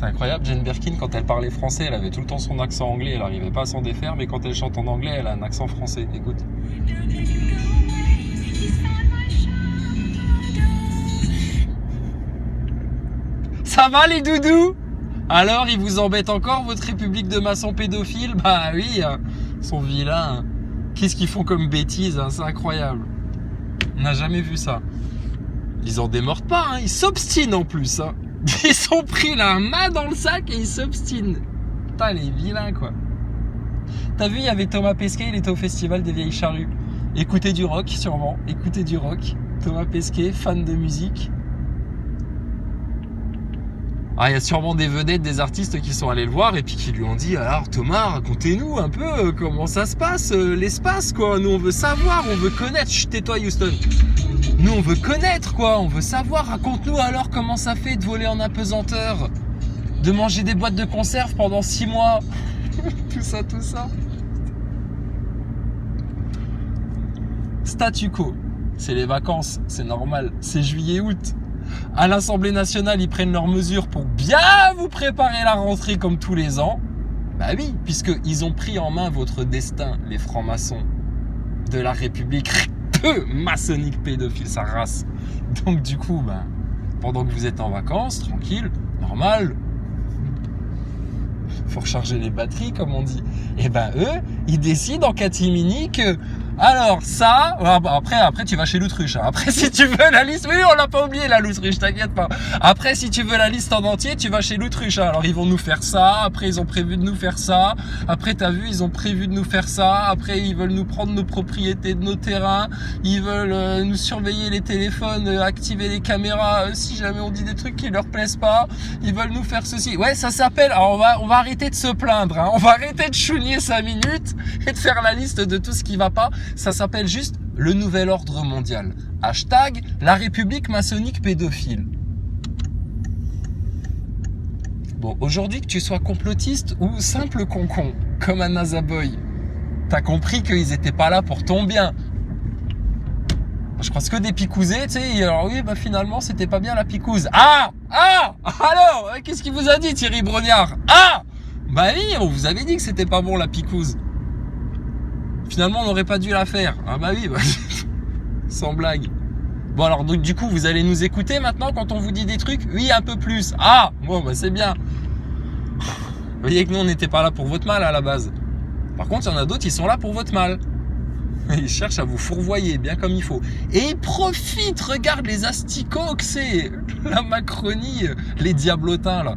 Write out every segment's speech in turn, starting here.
C'est incroyable, Jane Birkin, quand elle parlait français, elle avait tout le temps son accent anglais, elle n'arrivait pas à s'en défaire, mais quand elle chante en anglais, elle a un accent français. Écoute. Ça va les doudous? Alors, ils vous embêtent encore, votre république de maçons pédophiles? Bah oui, ils sont vilains. Qu'est-ce qu'ils font comme bêtises, hein? C'est incroyable. On n'a jamais vu ça. Ils en démordent pas, hein. Ils s'obstinent en plus, hein. Ils sont pris la main dans le sac et ils s'obstinent. Putain, les vilains, quoi. T'as vu, il y avait Thomas Pesquet, il était au festival des Vieilles Charrues. Écoutez du rock, sûrement. Écoutez du rock. Thomas Pesquet, fan de musique. Ah, il y a sûrement des vedettes, des artistes qui sont allés le voir et puis qui lui ont dit: alors Thomas, racontez-nous un peu comment ça se passe, l'espace, quoi. Nous, on veut savoir, on veut connaître. Chut, tais-toi, Houston. Nous, on veut connaître, quoi. On veut savoir. Raconte-nous alors comment ça fait de voler en apesanteur, de manger des boîtes de conserve pendant 6 mois. Tout ça, tout ça. Statu quo. C'est les vacances, c'est normal. C'est juillet-août. À l'Assemblée nationale, ils prennent leurs mesures pour bien vous préparer la rentrée comme tous les ans. Bah oui, puisqu'ils ont pris en main votre destin, les francs-maçons de la République maçonnique pédophile, sa race. Donc du coup, bah, pendant que vous êtes en vacances, tranquille, normal, faut recharger les batteries, comme on dit. Et ben eux, ils décident en catimini que alors ça, après tu vas chez l'autruche. Hein. Après, si tu veux la liste, oui, on l'a pas oublié la l'autruche, t'inquiète pas. Après, si tu veux la liste en entier, tu vas chez l'autruche. Hein. Alors ils vont nous faire ça. Après, ils ont prévu de nous faire ça. Après, t'as vu, ils ont prévu de nous faire ça. Après, ils veulent nous prendre nos propriétés de nos terrains. Ils veulent nous surveiller les téléphones, activer les caméras si jamais on dit des trucs qui leur plaisent pas. Ils veulent nous faire ceci. Ouais, ça s'appelle. Alors on va arrêter de se plaindre. Hein. On va arrêter de chougner 5 minutes et de faire la liste de tout ce qui va pas. Ça s'appelle juste le nouvel ordre mondial. Hashtag la République maçonnique pédophile. Bon, aujourd'hui, que tu sois complotiste ou simple concon, comme un Nazaboy, t'as compris qu'ils étaient pas là pour ton bien. Je crois que des picousés, tu sais, alors oui, bah finalement, c'était pas bien la picouse. Ah alors, qu'est-ce qu'il vous a dit, Thierry Brognard? Ah bah oui, on vous avait dit que c'était pas bon la picouse. Finalement, on n'aurait pas dû la faire. Ah bah oui, bah, sans blague. Bon alors, donc du coup, vous allez nous écouter maintenant quand on vous dit des trucs? Oui, un peu plus. Ah, bon, bah c'est bien. Vous voyez que nous, on n'était pas là pour votre mal à la base. Par contre, il y en a d'autres, ils sont là pour votre mal. Ils cherchent à vous fourvoyer bien comme il faut. Et ils profitent, regarde les asticots que c'est. La Macronie, les diablotins là.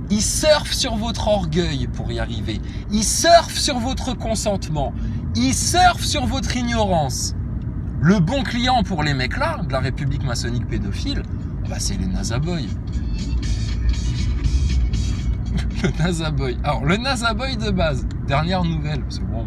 Ils surfent sur votre orgueil pour y arriver. Ils surfent sur votre consentement. Ils surfent sur votre ignorance. Le bon client pour les mecs là, de la République maçonnique pédophile, bah c'est les Nazaboys. Le Nazaboy. Alors, le Nazaboy de base, dernière nouvelle, c'est bon,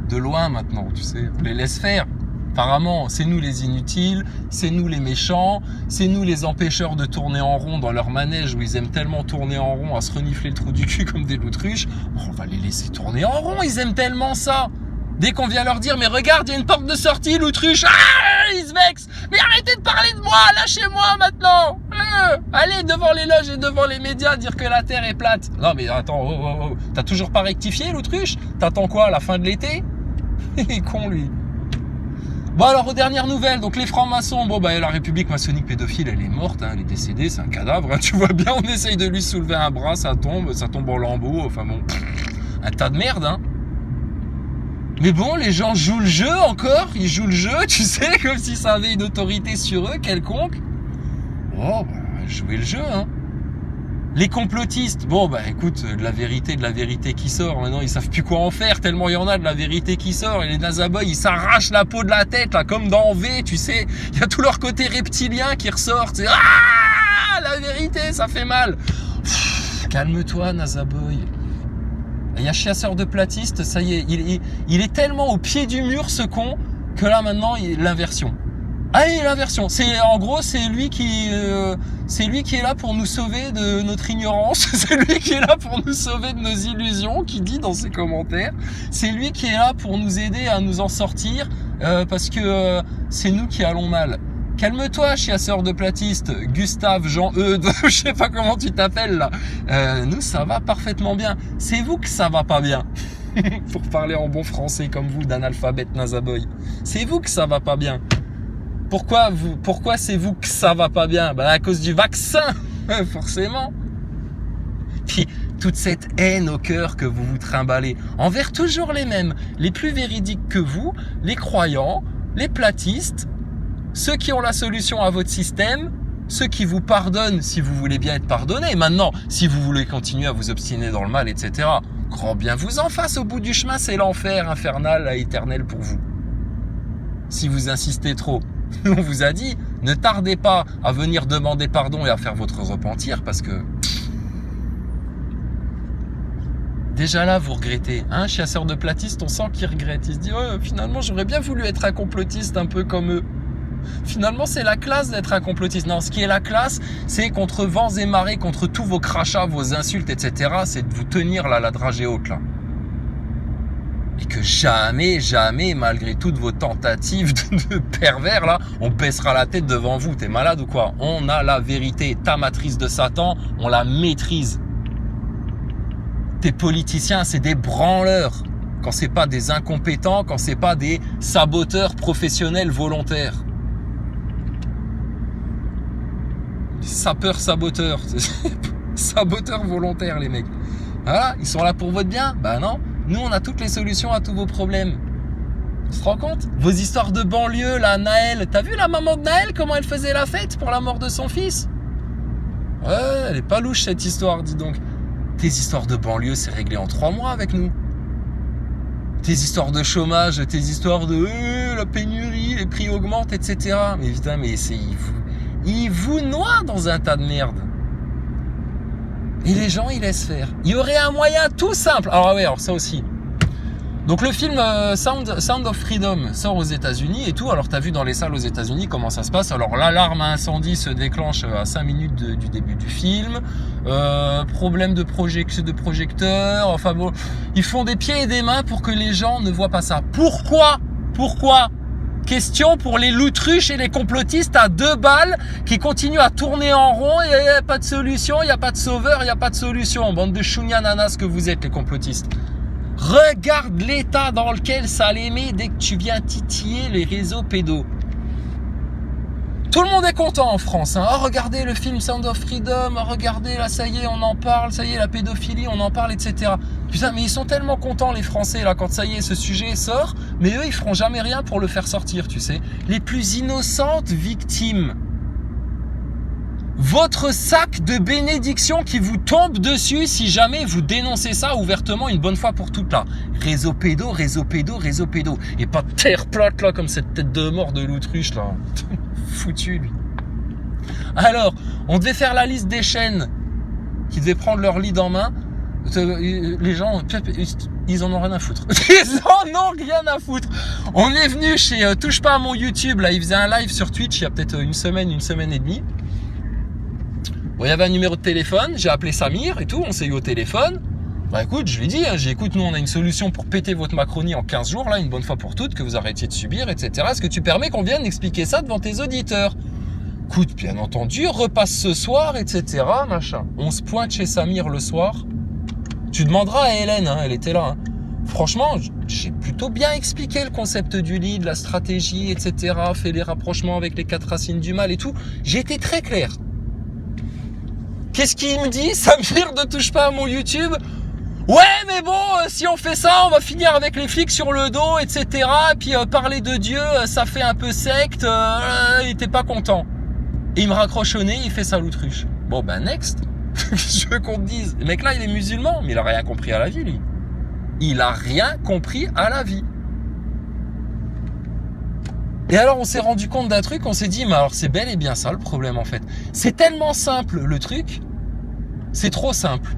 de loin maintenant, tu sais, on les laisse faire. Apparemment, c'est nous les inutiles, c'est nous les méchants, c'est nous les empêcheurs de tourner en rond dans leur manège où ils aiment tellement tourner en rond à se renifler le trou du cul comme des loutruches. On va les laisser tourner en rond, ils aiment tellement ça. Dès qu'on vient leur dire, mais regarde, il y a une porte de sortie, l'autruche, ils se vexent. Mais arrêtez de parler de moi, lâchez-moi maintenant. Allez devant les loges et devant les médias dire que la Terre est plate. Non mais attends, oh. T'as toujours pas rectifié, l'autruche? T'attends quoi, la fin de l'été? Il est con, lui. Bon alors, aux dernières nouvelles, donc les francs-maçons, bon bah la République maçonnique pédophile, elle est morte, hein, elle est décédée, c'est un cadavre, hein, tu vois bien, on essaye de lui soulever un bras, ça tombe en lambeaux, enfin bon, un tas de merde, hein. Mais bon, les gens jouent le jeu encore, ils jouent le jeu, tu sais, comme si ça avait une autorité sur eux, quelconque. Oh, bah, jouez le jeu, hein. Les complotistes, bon bah écoute, de la vérité qui sort, maintenant ils savent plus quoi en faire, tellement il y en a de la vérité qui sort, et les Nazaboys ils s'arrachent la peau de la tête, là, comme dans V, tu sais, il y a tout leur côté reptilien qui ressort, c'est la vérité, ça fait mal. Calme-toi, Nazaboy. Il y a chasseur de platistes, ça y est, il est tellement au pied du mur ce con, que là maintenant, l'inversion. Allez, l'inversion. En gros, c'est lui qui est là pour nous sauver de notre ignorance. C'est lui qui est là pour nous sauver de nos illusions, qui dit dans ses commentaires. C'est lui qui est là pour nous aider à nous en sortir, parce que c'est nous qui allons mal. Calme-toi, chasseur de platistes, Gustave, Jean-Eudes, je sais pas comment tu t'appelles là. Nous, ça va parfaitement bien. C'est vous que ça va pas bien. Pour parler en bon français comme vous, d'analphabète nasaboy. C'est vous que ça va pas bien. Pourquoi c'est vous que ça va pas bien? À cause du vaccin, forcément. Puis, toute cette haine au cœur que vous vous trimballez, envers toujours les mêmes, les plus véridiques que vous, les croyants, les platistes, ceux qui ont la solution à votre système, ceux qui vous pardonnent si vous voulez bien être pardonné. Maintenant, si vous voulez continuer à vous obstiner dans le mal, etc., grand bien vous en fasse, au bout du chemin, c'est l'enfer infernal et éternel pour vous. Si vous insistez trop, on vous a dit, ne tardez pas à venir demander pardon et à faire votre repentir parce que... Déjà là, vous regrettez. Hein, chasseur de platistes, on sent qu'il regrette. Il se dit, oh, finalement, j'aurais bien voulu être un complotiste un peu comme eux. Finalement, c'est la classe d'être un complotiste. Non, ce qui est la classe, c'est contre vents et marées, contre tous vos crachats, vos insultes, etc. C'est de vous tenir là, la dragée haute, là. Et que jamais, jamais, malgré toutes vos tentatives de pervers, là, on baissera la tête devant vous. T'es malade ou quoi? On a la vérité. Ta matrice de Satan, on la maîtrise. Tes politiciens, c'est des branleurs. Quand c'est pas des incompétents, quand c'est pas des saboteurs professionnels volontaires. Sapeurs-saboteurs. Saboteurs volontaires, les mecs. Voilà, ils sont là pour votre bien? Bah non. Nous, on a toutes les solutions à tous vos problèmes. Tu te rends compte? Vos histoires de banlieue, là, Naël. T'as vu la maman de Naël, comment elle faisait la fête pour la mort de son fils? Ouais, elle est pas louche, cette histoire, dis donc. Tes histoires de banlieue, c'est réglé en 3 mois avec nous. Tes histoires de chômage, tes histoires de la pénurie, les prix augmentent, etc. Mais putain, mais ils vous noient dans un tas de merde. Et les gens, ils laissent faire. Il y aurait un moyen tout simple. Alors ça aussi. Donc le film Sound of Freedom sort aux États-Unis et tout. Alors t'as vu dans les salles aux États-Unis comment ça se passe. Alors l'alarme à incendie se déclenche à 5 minutes du début du film. Problème de projecteur. Enfin bon, ils font des pieds et des mains pour que les gens ne voient pas ça. Pourquoi? Question pour les loutruches et les complotistes à 2 balles qui continuent à tourner en rond et il n'y a pas de solution, il n'y a pas de sauveur, il n'y a pas de solution. Bande de chougnananas que vous êtes, les complotistes. Regarde l'état dans lequel ça les met dès que tu viens titiller les réseaux pédos. Tout le monde est content en France. Hein. Oh, regardez le film Sound of Freedom. Oh, regardez, là, ça y est, on en parle. Ça y est, la pédophilie, on en parle, etc. Putain, mais ils sont tellement contents, les Français, là, quand ça y est, ce sujet sort. Mais eux, ils feront jamais rien pour le faire sortir, tu sais. Les plus innocentes victimes. Votre sac de bénédiction qui vous tombe dessus si jamais vous dénoncez ça ouvertement une bonne fois pour toutes là. Réseau pédo, réseau pédo, réseau pédo. Et pas terre plate là comme cette tête de mort de l'autruche là. Foutu lui. Alors, on devait faire la liste des chaînes qui devaient prendre leur lead en main. Les gens, ils en ont rien à foutre. Ils en ont rien à foutre. On est venu chez Touche pas à mon YouTube là. Ils faisaient un live sur Twitch il y a peut-être une semaine et demie. Bon, il y avait un numéro de téléphone, j'ai appelé Samir et tout, on s'est eu au téléphone. Bah écoute, je lui ai dit, hein, écoute, nous on a une solution pour péter votre Macronie en 15 jours, là, une bonne fois pour toutes, que vous arrêtiez de subir, etc. Est-ce que tu permets qu'on vienne expliquer ça devant tes auditeurs? Écoute, bien entendu, repasse ce soir, etc. Machin. On se pointe chez Samir le soir. Tu demanderas à Hélène, hein, elle était là. Hein. Franchement, j'ai plutôt bien expliqué le concept du lead, la stratégie, etc. Fait les rapprochements avec les 4 racines du mal et tout. J'ai été très clair. Qu'est-ce qu'il me dit, Samir, ne touche pas à mon YouTube? Ouais, mais bon, si on fait ça, on va finir avec les flics sur le dos, etc. Et puis parler de Dieu, ça fait un peu secte. Il était pas content. Et il me raccroche au nez, il fait sa l'autruche. Bon, ben next. Je veux qu'on te dise. Le mec là, il est musulman, mais il a rien compris à la vie, lui. Il a rien compris à la vie. Et alors on s'est rendu compte d'un truc, on s'est dit, mais alors c'est bel et bien ça le problème en fait. C'est tellement simple le truc, c'est trop simple.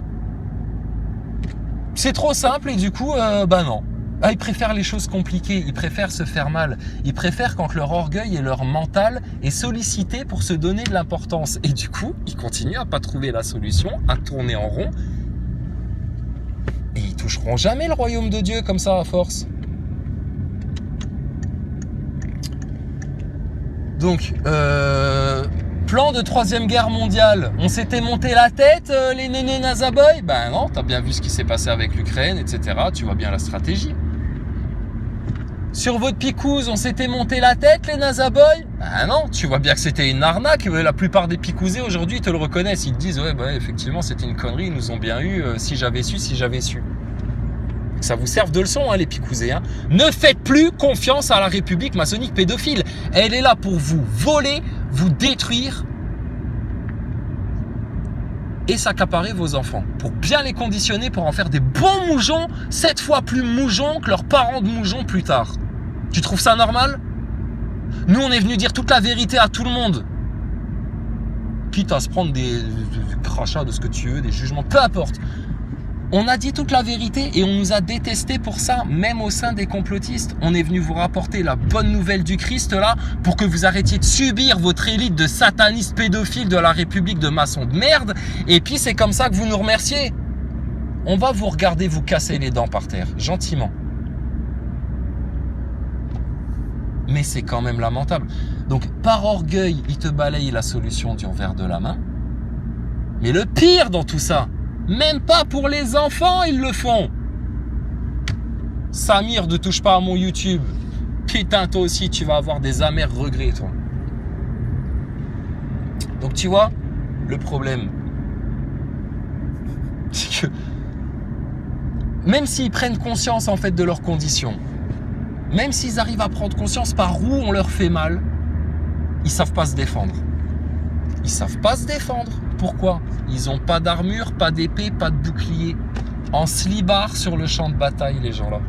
C'est trop simple et du coup, bah non. Ah, ils préfèrent les choses compliquées, ils préfèrent se faire mal. Ils préfèrent quand leur orgueil et leur mental est sollicité pour se donner de l'importance. Et du coup, ils continuent à pas trouver la solution, à tourner en rond. Et ils toucheront jamais le royaume de Dieu comme ça à force. Donc, plan de 3e guerre mondiale. On s'était monté la tête, les nénés Nazaboy? Ben non, t'as bien vu ce qui s'est passé avec l'Ukraine, etc. Tu vois bien la stratégie. Sur votre picouse, on s'était monté la tête, les Nazaboy? Ben non, tu vois bien que c'était une arnaque. La plupart des picousés aujourd'hui te le reconnaissent. Ils te disent, ouais, bah, effectivement, c'était une connerie, ils nous ont bien eu, si j'avais su. Que ça vous serve de leçon, hein, les picousés. Hein. Ne faites plus confiance à la République maçonnique pédophile. Elle est là pour vous voler, vous détruire et s'accaparer vos enfants. Pour bien les conditionner, pour en faire des bons moujons, 7 fois plus moujons que leurs parents de moujons plus tard. Tu trouves ça normal? Nous, on est venu dire toute la vérité à tout le monde. Quitte à se prendre des crachats de ce que tu veux, des jugements, peu importe. On a dit toute la vérité et on nous a détestés pour ça, même au sein des complotistes. On est venu vous rapporter la bonne nouvelle du Christ là, pour que vous arrêtiez de subir votre élite de satanistes pédophiles de la République de maçons de merde. Et puis c'est comme ça que vous nous remerciez. On va vous regarder vous casser les dents par terre, gentiment. Mais c'est quand même lamentable. Donc par orgueil, ils te balayent la solution du revers de la main. Mais le pire dans tout ça, même pas pour les enfants, ils le font. Samir, ne touche pas à mon YouTube. Putain, toi aussi, tu vas avoir des amers regrets, toi. Donc, tu vois, le problème, c'est que même s'ils prennent conscience, en fait, de leurs conditions, même s'ils arrivent à prendre conscience par où on leur fait mal, ils savent pas se défendre. Ils savent pas se défendre. Pourquoi? Ils n'ont pas d'armure, pas d'épée, pas de bouclier. En slibard sur le champ de bataille, les gens-là.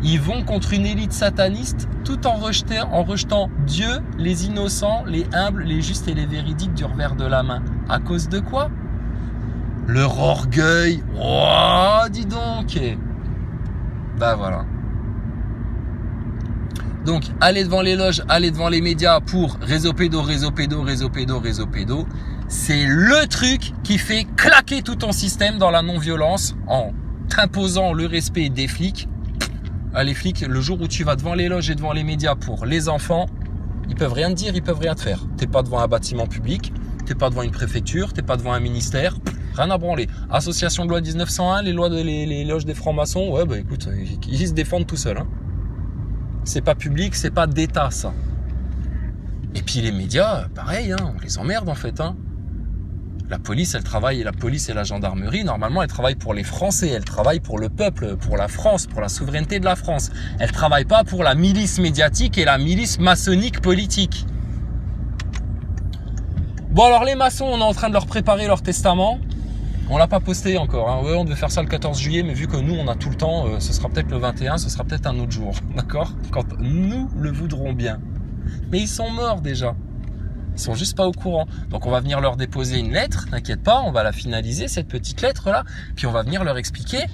Ils vont contre une élite sataniste tout en rejetant Dieu, les innocents, les humbles, les justes et les véridiques du revers de la main. À cause de quoi? Leur orgueil. Oh, dis donc. Ben voilà. Donc, allez devant les loges, allez devant les médias pour réseau pédo, réseau pédo, réseau pédo, réseau pédo. C'est le truc qui fait claquer tout ton système dans la non-violence en t'imposant le respect des flics. Les flics, le jour où tu vas devant les loges et devant les médias pour les enfants, ils peuvent rien te dire, ils peuvent rien te faire. T'es pas devant un bâtiment public, t'es pas devant une préfecture, t'es pas devant un ministère, rien à branler. Association de loi 1901, les lois les loges des francs-maçons, ouais bah écoute, ils se défendent tout seuls. Hein. C'est pas public, c'est pas d'État ça. Et puis les médias, pareil, hein, on les emmerde en fait. Hein. La police, elle travaille, la police et la gendarmerie, normalement, elles travaillent pour les Français, elles travaillent pour le peuple, pour la France, pour la souveraineté de la France. Elles travaillent pas pour la milice médiatique et la milice maçonnique politique. Bon alors les maçons, on est en train de leur préparer leur testament. On l'a pas posté encore. Hein. Ouais, on devait faire ça le 14 juillet, mais vu que nous, on a tout le temps, ce sera peut-être le 21, ce sera peut-être un autre jour. D'accord? Quand nous le voudrons bien. Mais ils sont morts déjà. Ils sont juste pas au courant. Donc on va venir leur déposer une lettre, t'inquiète pas, on va la finaliser, cette petite lettre-là. Puis on va venir leur expliquer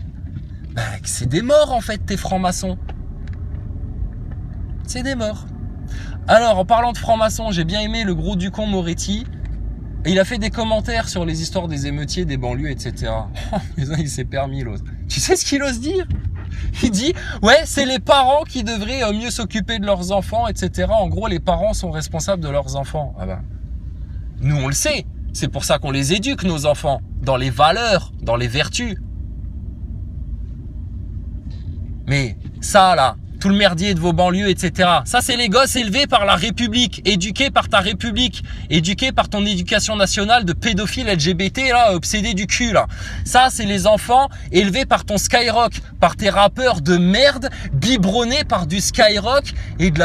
que c'est des morts en fait, tes francs-maçons. C'est des morts. Alors, en parlant de francs-maçons, j'ai bien aimé le gros Ducon Moretti. Et il a fait des commentaires sur les histoires des émeutiers, des banlieues, etc. Il s'est permis, l'autre. Tu sais ce qu'il ose dire? Il dit, ouais, c'est les parents qui devraient mieux s'occuper de leurs enfants, etc. En gros, les parents sont responsables de leurs enfants. Ah ben, nous, on le sait. C'est pour ça qu'on les éduque, nos enfants. Dans les valeurs, dans les vertus. Mais ça, là, tout le merdier de vos banlieues, etc. Ça, c'est les gosses élevés par la République, éduqués par ta République, éduqués par ton éducation nationale de pédophiles LGBT, là, obsédés du cul, là. Ça, c'est les enfants élevés par ton Skyrock, par tes rappeurs de merde, biberonnés par du Skyrock et de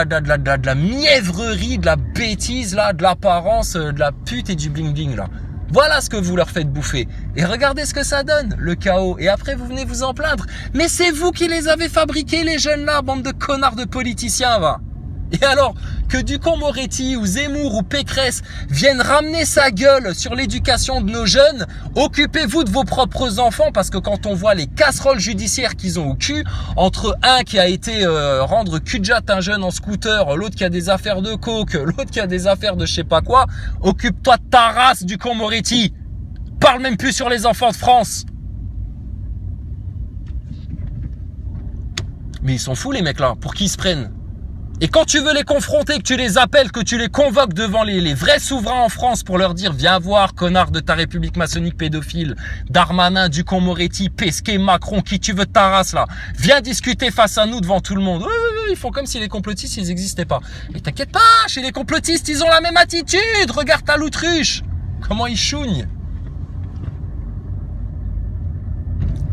la mièvrerie, de la bêtise, là, de l'apparence, de la pute et du bling-bling, là. Voilà ce que vous leur faites bouffer. Et regardez ce que ça donne, le chaos. Et après, vous venez vous en plaindre. Mais c'est vous qui les avez fabriqués, les jeunes là, bande de connards de politiciens, va. Et alors, que Ducon Moretti ou Zemmour ou Pécresse viennent ramener sa gueule sur l'éducation de nos jeunes, occupez-vous de vos propres enfants, parce que quand on voit les casseroles judiciaires qu'ils ont au cul, entre un qui a été rendre cul-de-jatte un jeune en scooter, l'autre qui a des affaires de coke, l'autre qui a des affaires de je sais pas quoi, occupe-toi de ta race, Ducon Moretti. Parle même plus sur les enfants de France. Mais ils sont fous les mecs là, pour qui ils se prennent? Et quand tu veux les confronter, que tu les appelles, que tu les convoques devant les vrais souverains en France pour leur dire « Viens voir, connard de ta république maçonnique pédophile, Darmanin, Dupond-Moretti, Pesquet, Macron, qui tu veux de ta race là, viens discuter face à nous devant tout le monde. » Ils font comme si les complotistes, ils n'existaient pas. Mais t'inquiète pas, chez les complotistes, ils ont la même attitude. Regarde ta l'autruche. Comment ils chougnent.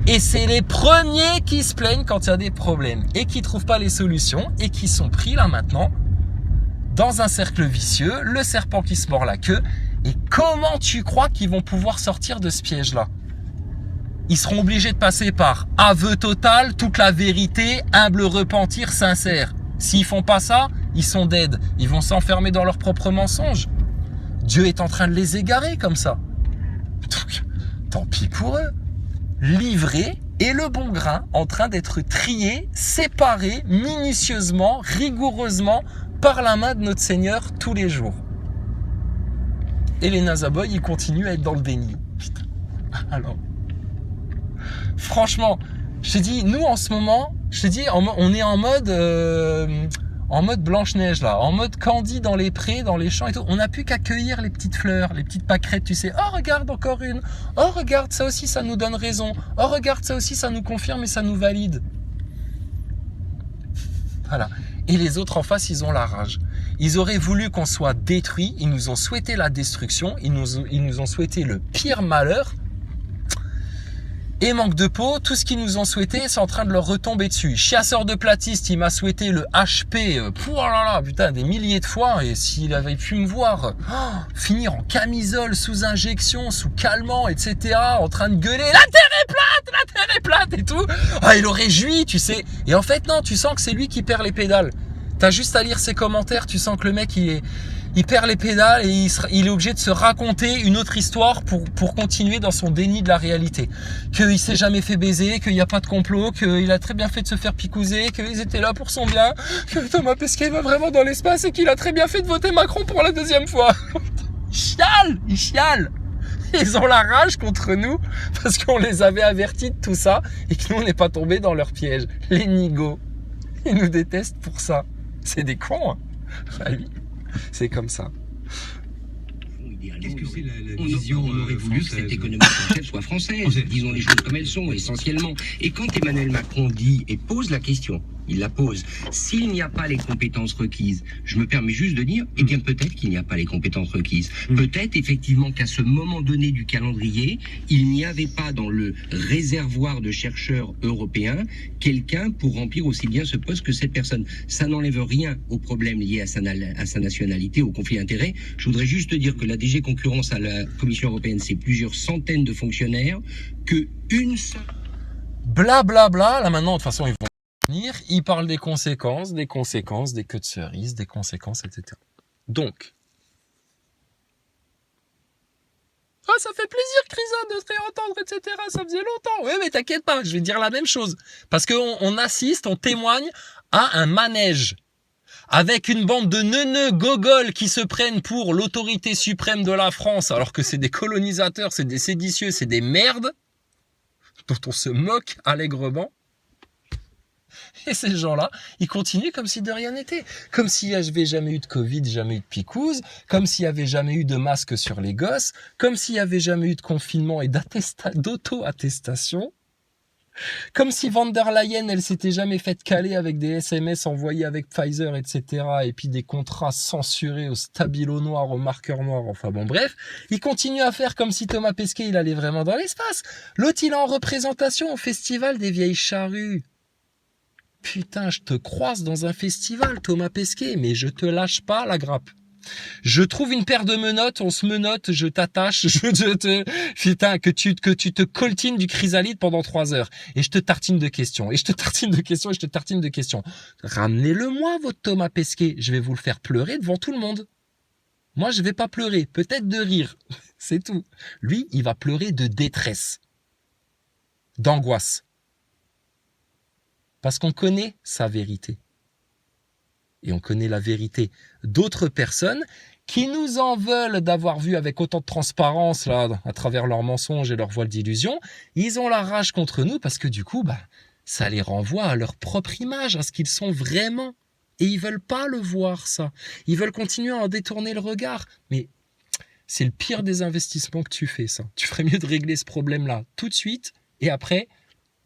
Et c'est les premiers qui se plaignent quand il y a des problèmes et qui trouvent pas les solutions et qui sont pris là maintenant dans un cercle vicieux, le serpent qui se mord la queue. Et comment tu crois qu'ils vont pouvoir sortir de ce piège-là? Ils seront obligés de passer par aveu total, toute la vérité, humble repentir sincère. S'ils font pas ça, ils sont dead. Ils vont s'enfermer dans leurs propres mensonges. Dieu est en train de les égarer comme ça. Donc, tant pis pour eux. Livré et le bon grain en train d'être trié, séparé minutieusement, rigoureusement par la main de notre Seigneur tous les jours. Et les Nazaboys, ils continuent à être dans le déni. Putain. Alors, franchement, je te dis, nous en ce moment, je te dis, on est en mode Blanche-Neige là, en mode Candy dans les prés, dans les champs et tout. On n'a plus qu'à cueillir les petites fleurs, les petites pâquerettes, tu sais. Oh regarde encore une. Oh regarde ça aussi, ça nous donne raison. Oh regarde ça aussi, ça nous confirme et ça nous valide. Voilà. Et les autres en face, ils ont la rage. Ils auraient voulu qu'on soit détruits. Ils nous ont souhaité la destruction. Ils nous ont souhaité le pire malheur. Et manque de peau, tout ce qu'ils nous ont souhaité, c'est en train de leur retomber dessus. Chasseur de platistes, il m'a souhaité le HP, oh là là, putain, des milliers de fois. Et s'il avait pu me voir finir en camisole, sous injection, sous calmant, etc., en train de gueuler, la terre est plate et tout, il aurait joui, tu sais. Et en fait, non, tu sens que c'est lui qui perd les pédales. T'as juste à lire ses commentaires, tu sens que le mec, il perd les pédales et il est obligé de se raconter une autre histoire pour continuer dans son déni de la réalité. Qu'il s'est jamais fait baiser, qu'il n'y a pas de complot, qu'il a très bien fait de se faire picouser, qu'ils étaient là pour son bien, que Thomas Pesquet va vraiment dans l'espace et qu'il a très bien fait de voter Macron pour la deuxième fois. Ils chialent. Ils ont la rage contre nous parce qu'on les avait avertis de tout ça et que nous on n'est pas tombés dans leur piège. Les nigauds, ils nous détestent pour ça. C'est des cons, hein. Bah oui. C'est comme ça. Qu'est-ce que c'est la vision on aurait voulu que cette économie française soit française, disons les choses comme elles sont, essentiellement. Et quand Emmanuel Macron dit et pose la question, il la pose, s'il n'y a pas les compétences requises, je me permets juste de dire, eh bien peut-être qu'il n'y a pas les compétences requises. Peut-être effectivement qu'à ce moment donné du calendrier, il n'y avait pas dans le réservoir de chercheurs européens quelqu'un pour remplir aussi bien ce poste que cette personne. Ça n'enlève rien aux problèmes liés à sa nationalité, au conflit d'intérêts. Je voudrais juste dire que la DG Concurrence à la Commission européenne, c'est plusieurs centaines de fonctionnaires, que une seule... Blablabla, là maintenant, de toute façon, ils vont venir, ils parlent des conséquences, des queues de cerises, des conséquences, etc. Donc, ça fait plaisir, Crisa, de te réentendre, etc. Ça faisait longtemps. Oui, mais t'inquiète pas, je vais dire la même chose. Parce qu'on assiste, on témoigne à un manège avec une bande de neuneux gogoles qui se prennent pour l'autorité suprême de la France, alors que c'est des colonisateurs, c'est des séditieux, c'est des merdes, dont on se moque allègrement. Et ces gens-là, ils continuent comme si de rien n'était. Comme s'il n'y avait jamais eu de Covid, jamais eu de picouse, comme s'il n'y avait jamais eu de masque sur les gosses, comme s'il n'y avait jamais eu de confinement et d'auto-attestation. Comme si von der Leyen, elle s'était jamais faite caler avec des SMS envoyés avec Pfizer, etc. Et puis des contrats censurés au stabilo noir, au marqueur noir. Enfin bon, bref. Il continue à faire comme si Thomas Pesquet, il allait vraiment dans l'espace. L'autre, il est en représentation au festival des vieilles charrues. Putain, je te croise dans un festival, Thomas Pesquet, mais je te lâche pas la grappe. Je trouve une paire de menottes, on se menotte, je t'attache, putain, que tu te coltines du chrysalide pendant 3 heures. Et je te tartine de questions, et je te tartine de questions, et je te tartine de questions. Ramenez-le-moi, votre Thomas Pesquet. Je vais vous le faire pleurer devant tout le monde. Moi, je vais pas pleurer, peut-être de rire. C'est tout. Lui, il va pleurer de détresse. D'angoisse. Parce qu'on connaît sa vérité. Et on connaît la vérité d'autres personnes qui nous en veulent d'avoir vu avec autant de transparence là, à travers leurs mensonges et leurs voiles d'illusion. Ils ont la rage contre nous parce que du coup, ça les renvoie à leur propre image, à ce qu'ils sont vraiment. Et ils veulent pas le voir, ça. Ils veulent continuer à en détourner le regard. Mais c'est le pire des investissements que tu fais, ça. Tu ferais mieux de régler ce problème-là tout de suite. Et après,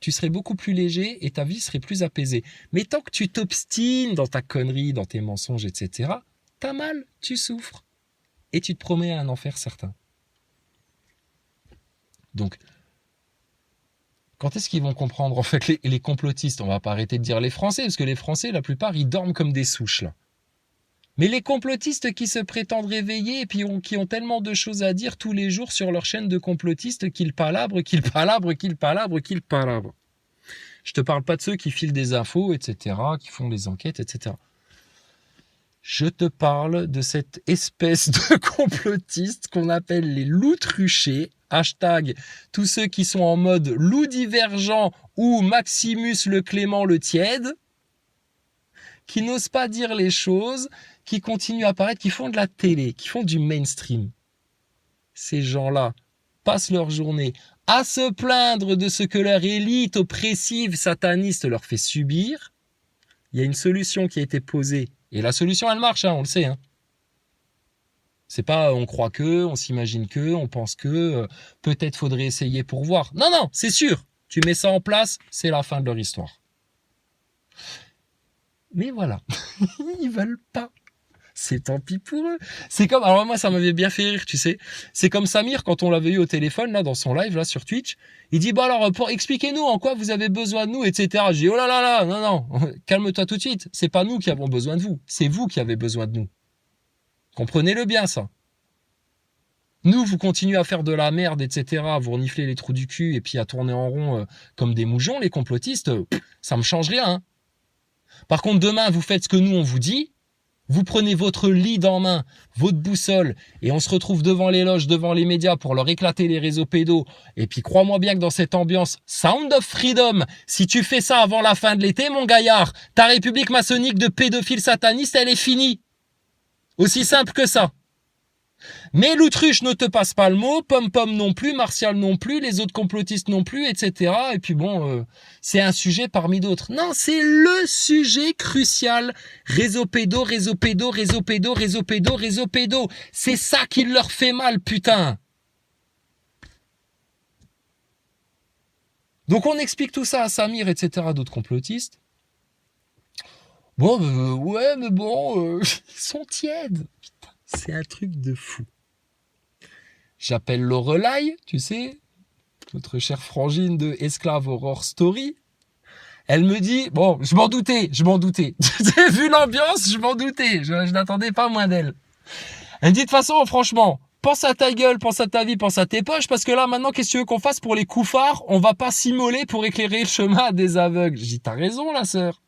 tu serais beaucoup plus léger et ta vie serait plus apaisée. Mais tant que tu t'obstines dans ta connerie, dans tes mensonges, etc., t'as mal, tu souffres. Et tu te promets à un enfer certain. Donc, quand est-ce qu'ils vont comprendre, en fait, les complotistes? On va pas arrêter de dire les Français, parce que les Français, la plupart, ils dorment comme des souches, là. Mais les complotistes qui se prétendent réveillés et puis qui ont tellement de choses à dire tous les jours sur leur chaîne de complotistes qu'ils palabrent. Je te parle pas de ceux qui filent des infos, etc., qui font des enquêtes, etc. Je te parle de cette espèce de complotistes qu'on appelle les loups truchés, hashtag tous ceux qui sont en mode loup divergent ou Maximus le Clément le tiède, qui n'osent pas dire les choses, qui continuent à apparaître, qui font de la télé, qui font du mainstream. Ces gens-là passent leur journée à se plaindre de ce que leur élite oppressive sataniste leur fait subir. Il y a une solution qui a été posée. Et la solution, elle marche, hein, on le sait. Hein. C'est pas on croit que, on s'imagine que, on pense que, peut-être faudrait essayer pour voir. Non, non, c'est sûr. Tu mets ça en place, c'est la fin de leur histoire. Mais voilà, ils veulent pas. C'est tant pis pour eux. C'est comme, alors moi ça m'avait bien fait rire, tu sais. C'est comme Samir quand on l'avait eu au téléphone là dans son live là sur Twitch. Il dit bah alors expliquez-nous en quoi vous avez besoin de nous, etc. Je dis oh là là là, non, calme-toi tout de suite. C'est pas nous qui avons besoin de vous, c'est vous qui avez besoin de nous. Comprenez-le bien ça. Nous, vous continuez à faire de la merde, etc., à vous renifler les trous du cul et puis à tourner en rond comme des moujons, les complotistes, ça me change rien. Hein. Par contre, demain, vous faites ce que nous, on vous dit, vous prenez votre lead en main, votre boussole, et on se retrouve devant les loges, devant les médias pour leur éclater les réseaux pédos. Et puis, crois-moi bien que dans cette ambiance Sound of Freedom, si tu fais ça avant la fin de l'été, mon gaillard, ta république maçonnique de pédophiles satanistes, elle est finie. Aussi simple que ça. Mais l'autruche ne te passe pas le mot, Pom-Pom non plus, Martial non plus, les autres complotistes non plus, etc. Et puis bon, c'est un sujet parmi d'autres. Non, c'est le sujet crucial. Réseau pédo, réseau pédo, réseau pédo, réseau pédo, réseau pédo. C'est ça qui leur fait mal, putain. Donc on explique tout ça à Samir, etc., d'autres complotistes. Bon, ouais, mais bon, ils sont tièdes. Putain, c'est un truc de fou. J'appelle Lorelai, tu sais, notre chère frangine de Esclave Horror Story. Elle me dit, bon, je m'en doutais. Vu l'ambiance, je m'en doutais. Je n'attendais pas moins d'elle. Elle me dit, de toute façon, franchement, pense à ta gueule, pense à ta vie, pense à tes poches, parce que là, maintenant, qu'est-ce que tu veux qu'on fasse pour les couffards? On va pas s'immoler pour éclairer le chemin à des aveugles. J'ai dit, t'as raison, la sœur.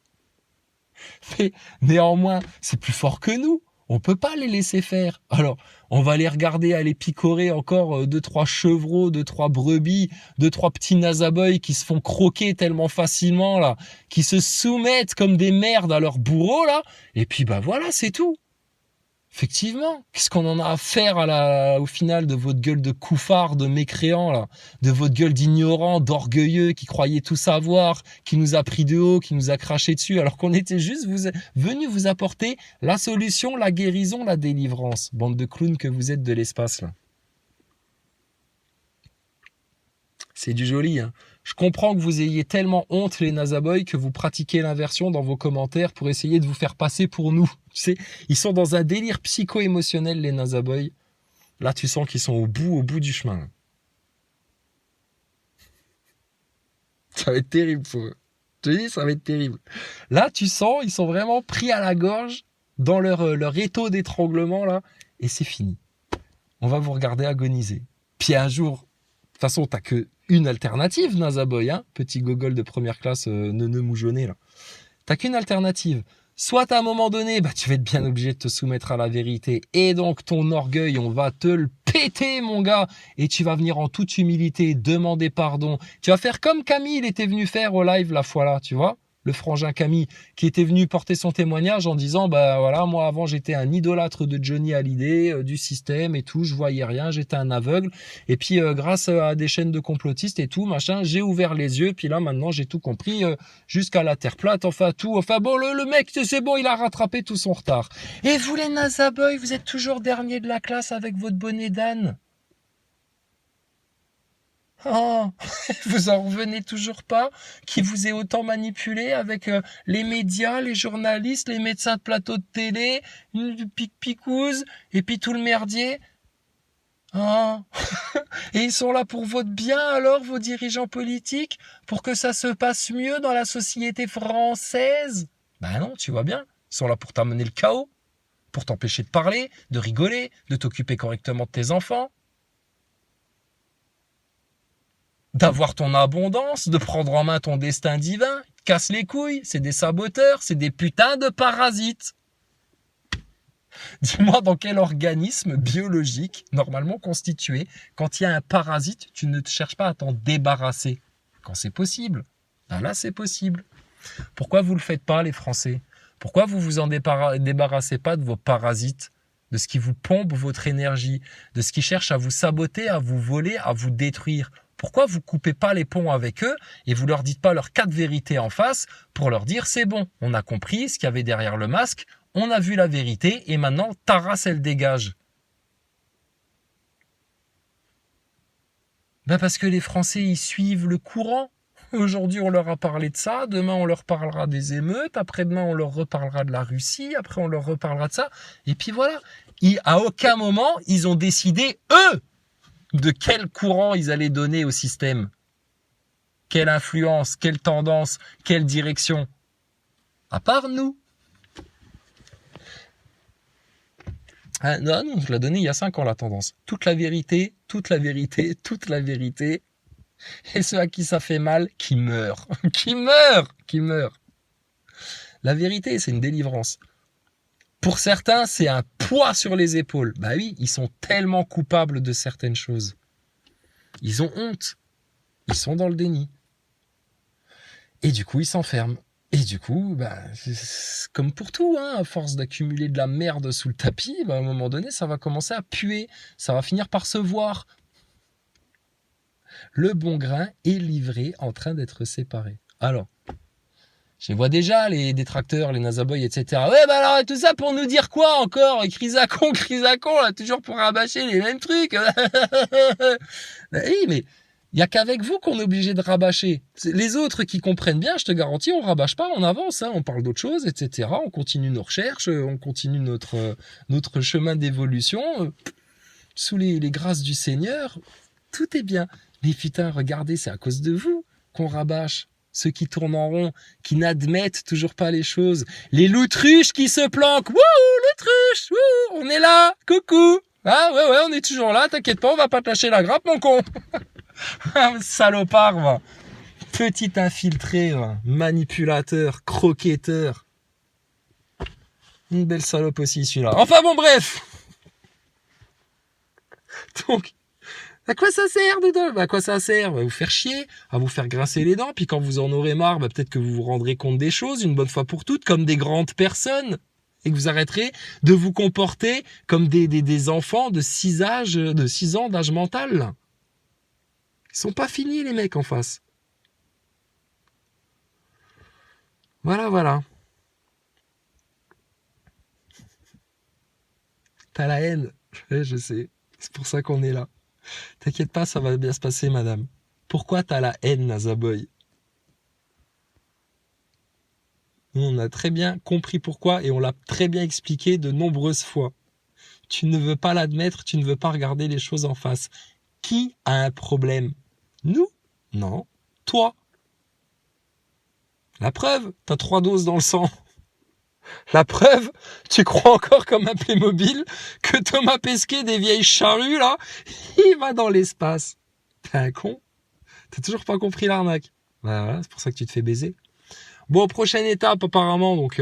Mais néanmoins, c'est plus fort que nous. On peut pas les laisser faire. Alors, on va les regarder aller picorer encore 2-3 chevreaux, 2-3 brebis, 2-3 petits nazaboys qui se font croquer tellement facilement, là, qui se soumettent comme des merdes à leur bourreau, là. Et puis, bah voilà, c'est tout. Effectivement, qu'est-ce qu'on en a à faire au final de votre gueule de couffard, de mécréant, là, de votre gueule d'ignorant, d'orgueilleux, qui croyait tout savoir, qui nous a pris de haut, qui nous a craché dessus, alors qu'on était juste venus vous apporter la solution, la guérison, la délivrance. Bande de clowns que vous êtes de l'espace, là. C'est du joli, hein. Je comprends que vous ayez tellement honte, les nazaboys, que vous pratiquez l'inversion dans vos commentaires pour essayer de vous faire passer pour nous. Tu sais, ils sont dans un délire psycho-émotionnel, les nazaboys. Là, tu sens qu'ils sont au bout du chemin. Ça va être terrible pour eux. Je te dis, ça va être terrible. Là, tu sens, ils sont vraiment pris à la gorge dans leur étau d'étranglement, là, et c'est fini. On va vous regarder agoniser. Puis un jour, de toute façon, t'as que une alternative, Nazaboy, hein, petit gogol de première classe, neuneu moujonné, là. T'as qu'une alternative. Soit à un moment donné, bah, tu vas être bien obligé de te soumettre à la vérité. Et donc, ton orgueil, on va te le péter, mon gars. Et tu vas venir en toute humilité demander pardon. Tu vas faire comme Camille était venu faire au live la fois là, tu vois. le frangin Camille, qui était venu porter son témoignage en disant, bah voilà, moi avant j'étais un idolâtre de Johnny Hallyday, du système et tout, je voyais rien, j'étais un aveugle. Et puis grâce à des chaînes de complotistes et tout, machin, j'ai ouvert les yeux. Puis là maintenant j'ai tout compris, jusqu'à la Terre plate, enfin tout. Enfin bon, le mec, c'est bon, il a rattrapé tout son retard. Et vous les NASA Boys, vous êtes toujours dernier de la classe avec votre bonnet d'âne. Oh, vous en revenez toujours pas qui vous ait autant manipulé avec les médias, les journalistes, les médecins de plateau de télé, du pic-picouze, et puis tout le merdier. Oh. Et ils sont là pour votre bien alors, vos dirigeants politiques, pour que ça se passe mieux dans la société française? Ben non, tu vois bien, ils sont là pour t'amener le chaos, pour t'empêcher de parler, de rigoler, de t'occuper correctement de tes enfants. D'avoir ton abondance, de prendre en main ton destin divin, casse les couilles, c'est des saboteurs, c'est des putains de parasites. Dis-moi dans quel organisme biologique, normalement constitué, quand il y a un parasite, tu ne te cherches pas à t'en débarrasser. Quand c'est possible, ben là c'est possible. Pourquoi vous ne le faites pas les Français? Pourquoi vous vous en débarrassez pas de vos parasites, de ce qui vous pompe votre énergie, de ce qui cherche à vous saboter, à vous voler, à vous détruire? Pourquoi vous coupez pas les ponts avec eux et vous leur dites pas leurs 4 vérités en face pour leur dire c'est bon, on a compris ce qu'il y avait derrière le masque, on a vu la vérité et maintenant ta race elle dégage. Ben parce que les Français ils suivent le courant. Aujourd'hui on leur a parlé de ça, demain on leur parlera des émeutes, après-demain on leur reparlera de la Russie, après on leur reparlera de ça. Et puis voilà, à aucun moment ils ont décidé eux de quel courant ils allaient donner au système. Quelle influence, quelle tendance, quelle direction. À part nous. Ah, non, je l'ai donné il y a 5 ans la tendance. Toute la vérité, toute la vérité, toute la vérité. Et ceux à qui ça fait mal, qui meurent. Qui meurent. Qui meurent. La vérité, c'est une délivrance. Pour certains, c'est un poids sur les épaules. Bah oui, ils sont tellement coupables de certaines choses. Ils ont honte. Ils sont dans le déni. Et du coup, ils s'enferment. Et du coup, bah, comme pour tout, hein, à force d'accumuler de la merde sous le tapis, bah, à un moment donné, ça va commencer à puer. Ça va finir par se voir. Le bon grain est livré en train d'être séparé. Alors, je les vois déjà, les détracteurs, les nasaboys, etc. Ouais, bah alors, tout ça pour nous dire quoi encore? Crisacon, là, toujours pour rabâcher les mêmes trucs. Oui, mais il n'y a qu'avec vous qu'on est obligé de rabâcher. Les autres qui comprennent bien, je te garantis, on rabâche pas, on avance, hein, on parle d'autres choses, etc. On continue nos recherches, on continue notre chemin d'évolution. Sous les grâces du Seigneur, tout est bien. Mais putain, regardez, c'est à cause de vous qu'on rabâche. Ceux qui tournent en rond, qui n'admettent toujours pas les choses. Les loutruches qui se planquent. Wouh, l'autruche, wouh, on est là, coucou. Ah ouais, on est toujours là, t'inquiète pas, on va pas te lâcher la grappe, mon con. Salopard, va. Petit infiltré, va. Manipulateur, croquetteur. Une belle salope aussi, celui-là. Enfin bon, bref. Donc, à quoi ça sert, dedans? À quoi ça sert? À vous faire chier, à vous faire grincer les dents, puis quand vous en aurez marre, bah, peut-être que vous vous rendrez compte des choses une bonne fois pour toutes, comme des grandes personnes, et que vous arrêterez de vous comporter comme des enfants de 6 ans d'âge mental. Ils sont pas finis, les mecs en face. Voilà. T'as la haine, je sais, c'est pour ça qu'on est là. T'inquiète pas, ça va bien se passer, madame. Pourquoi t'as la haine, Nazaboy? Nous, on a très bien compris pourquoi et on l'a très bien expliqué de nombreuses fois. Tu ne veux pas l'admettre, tu ne veux pas regarder les choses en face. Qui a un problème? Nous? Non. Toi? La preuve, t'as 3 doses dans le sang. La preuve, tu crois encore comme un Playmobil que Thomas Pesquet des vieilles charrues, là, il va dans l'espace. T'es un con. T'as toujours pas compris l'arnaque. Voilà, c'est pour ça que tu te fais baiser. Bon, prochaine étape, apparemment, donc,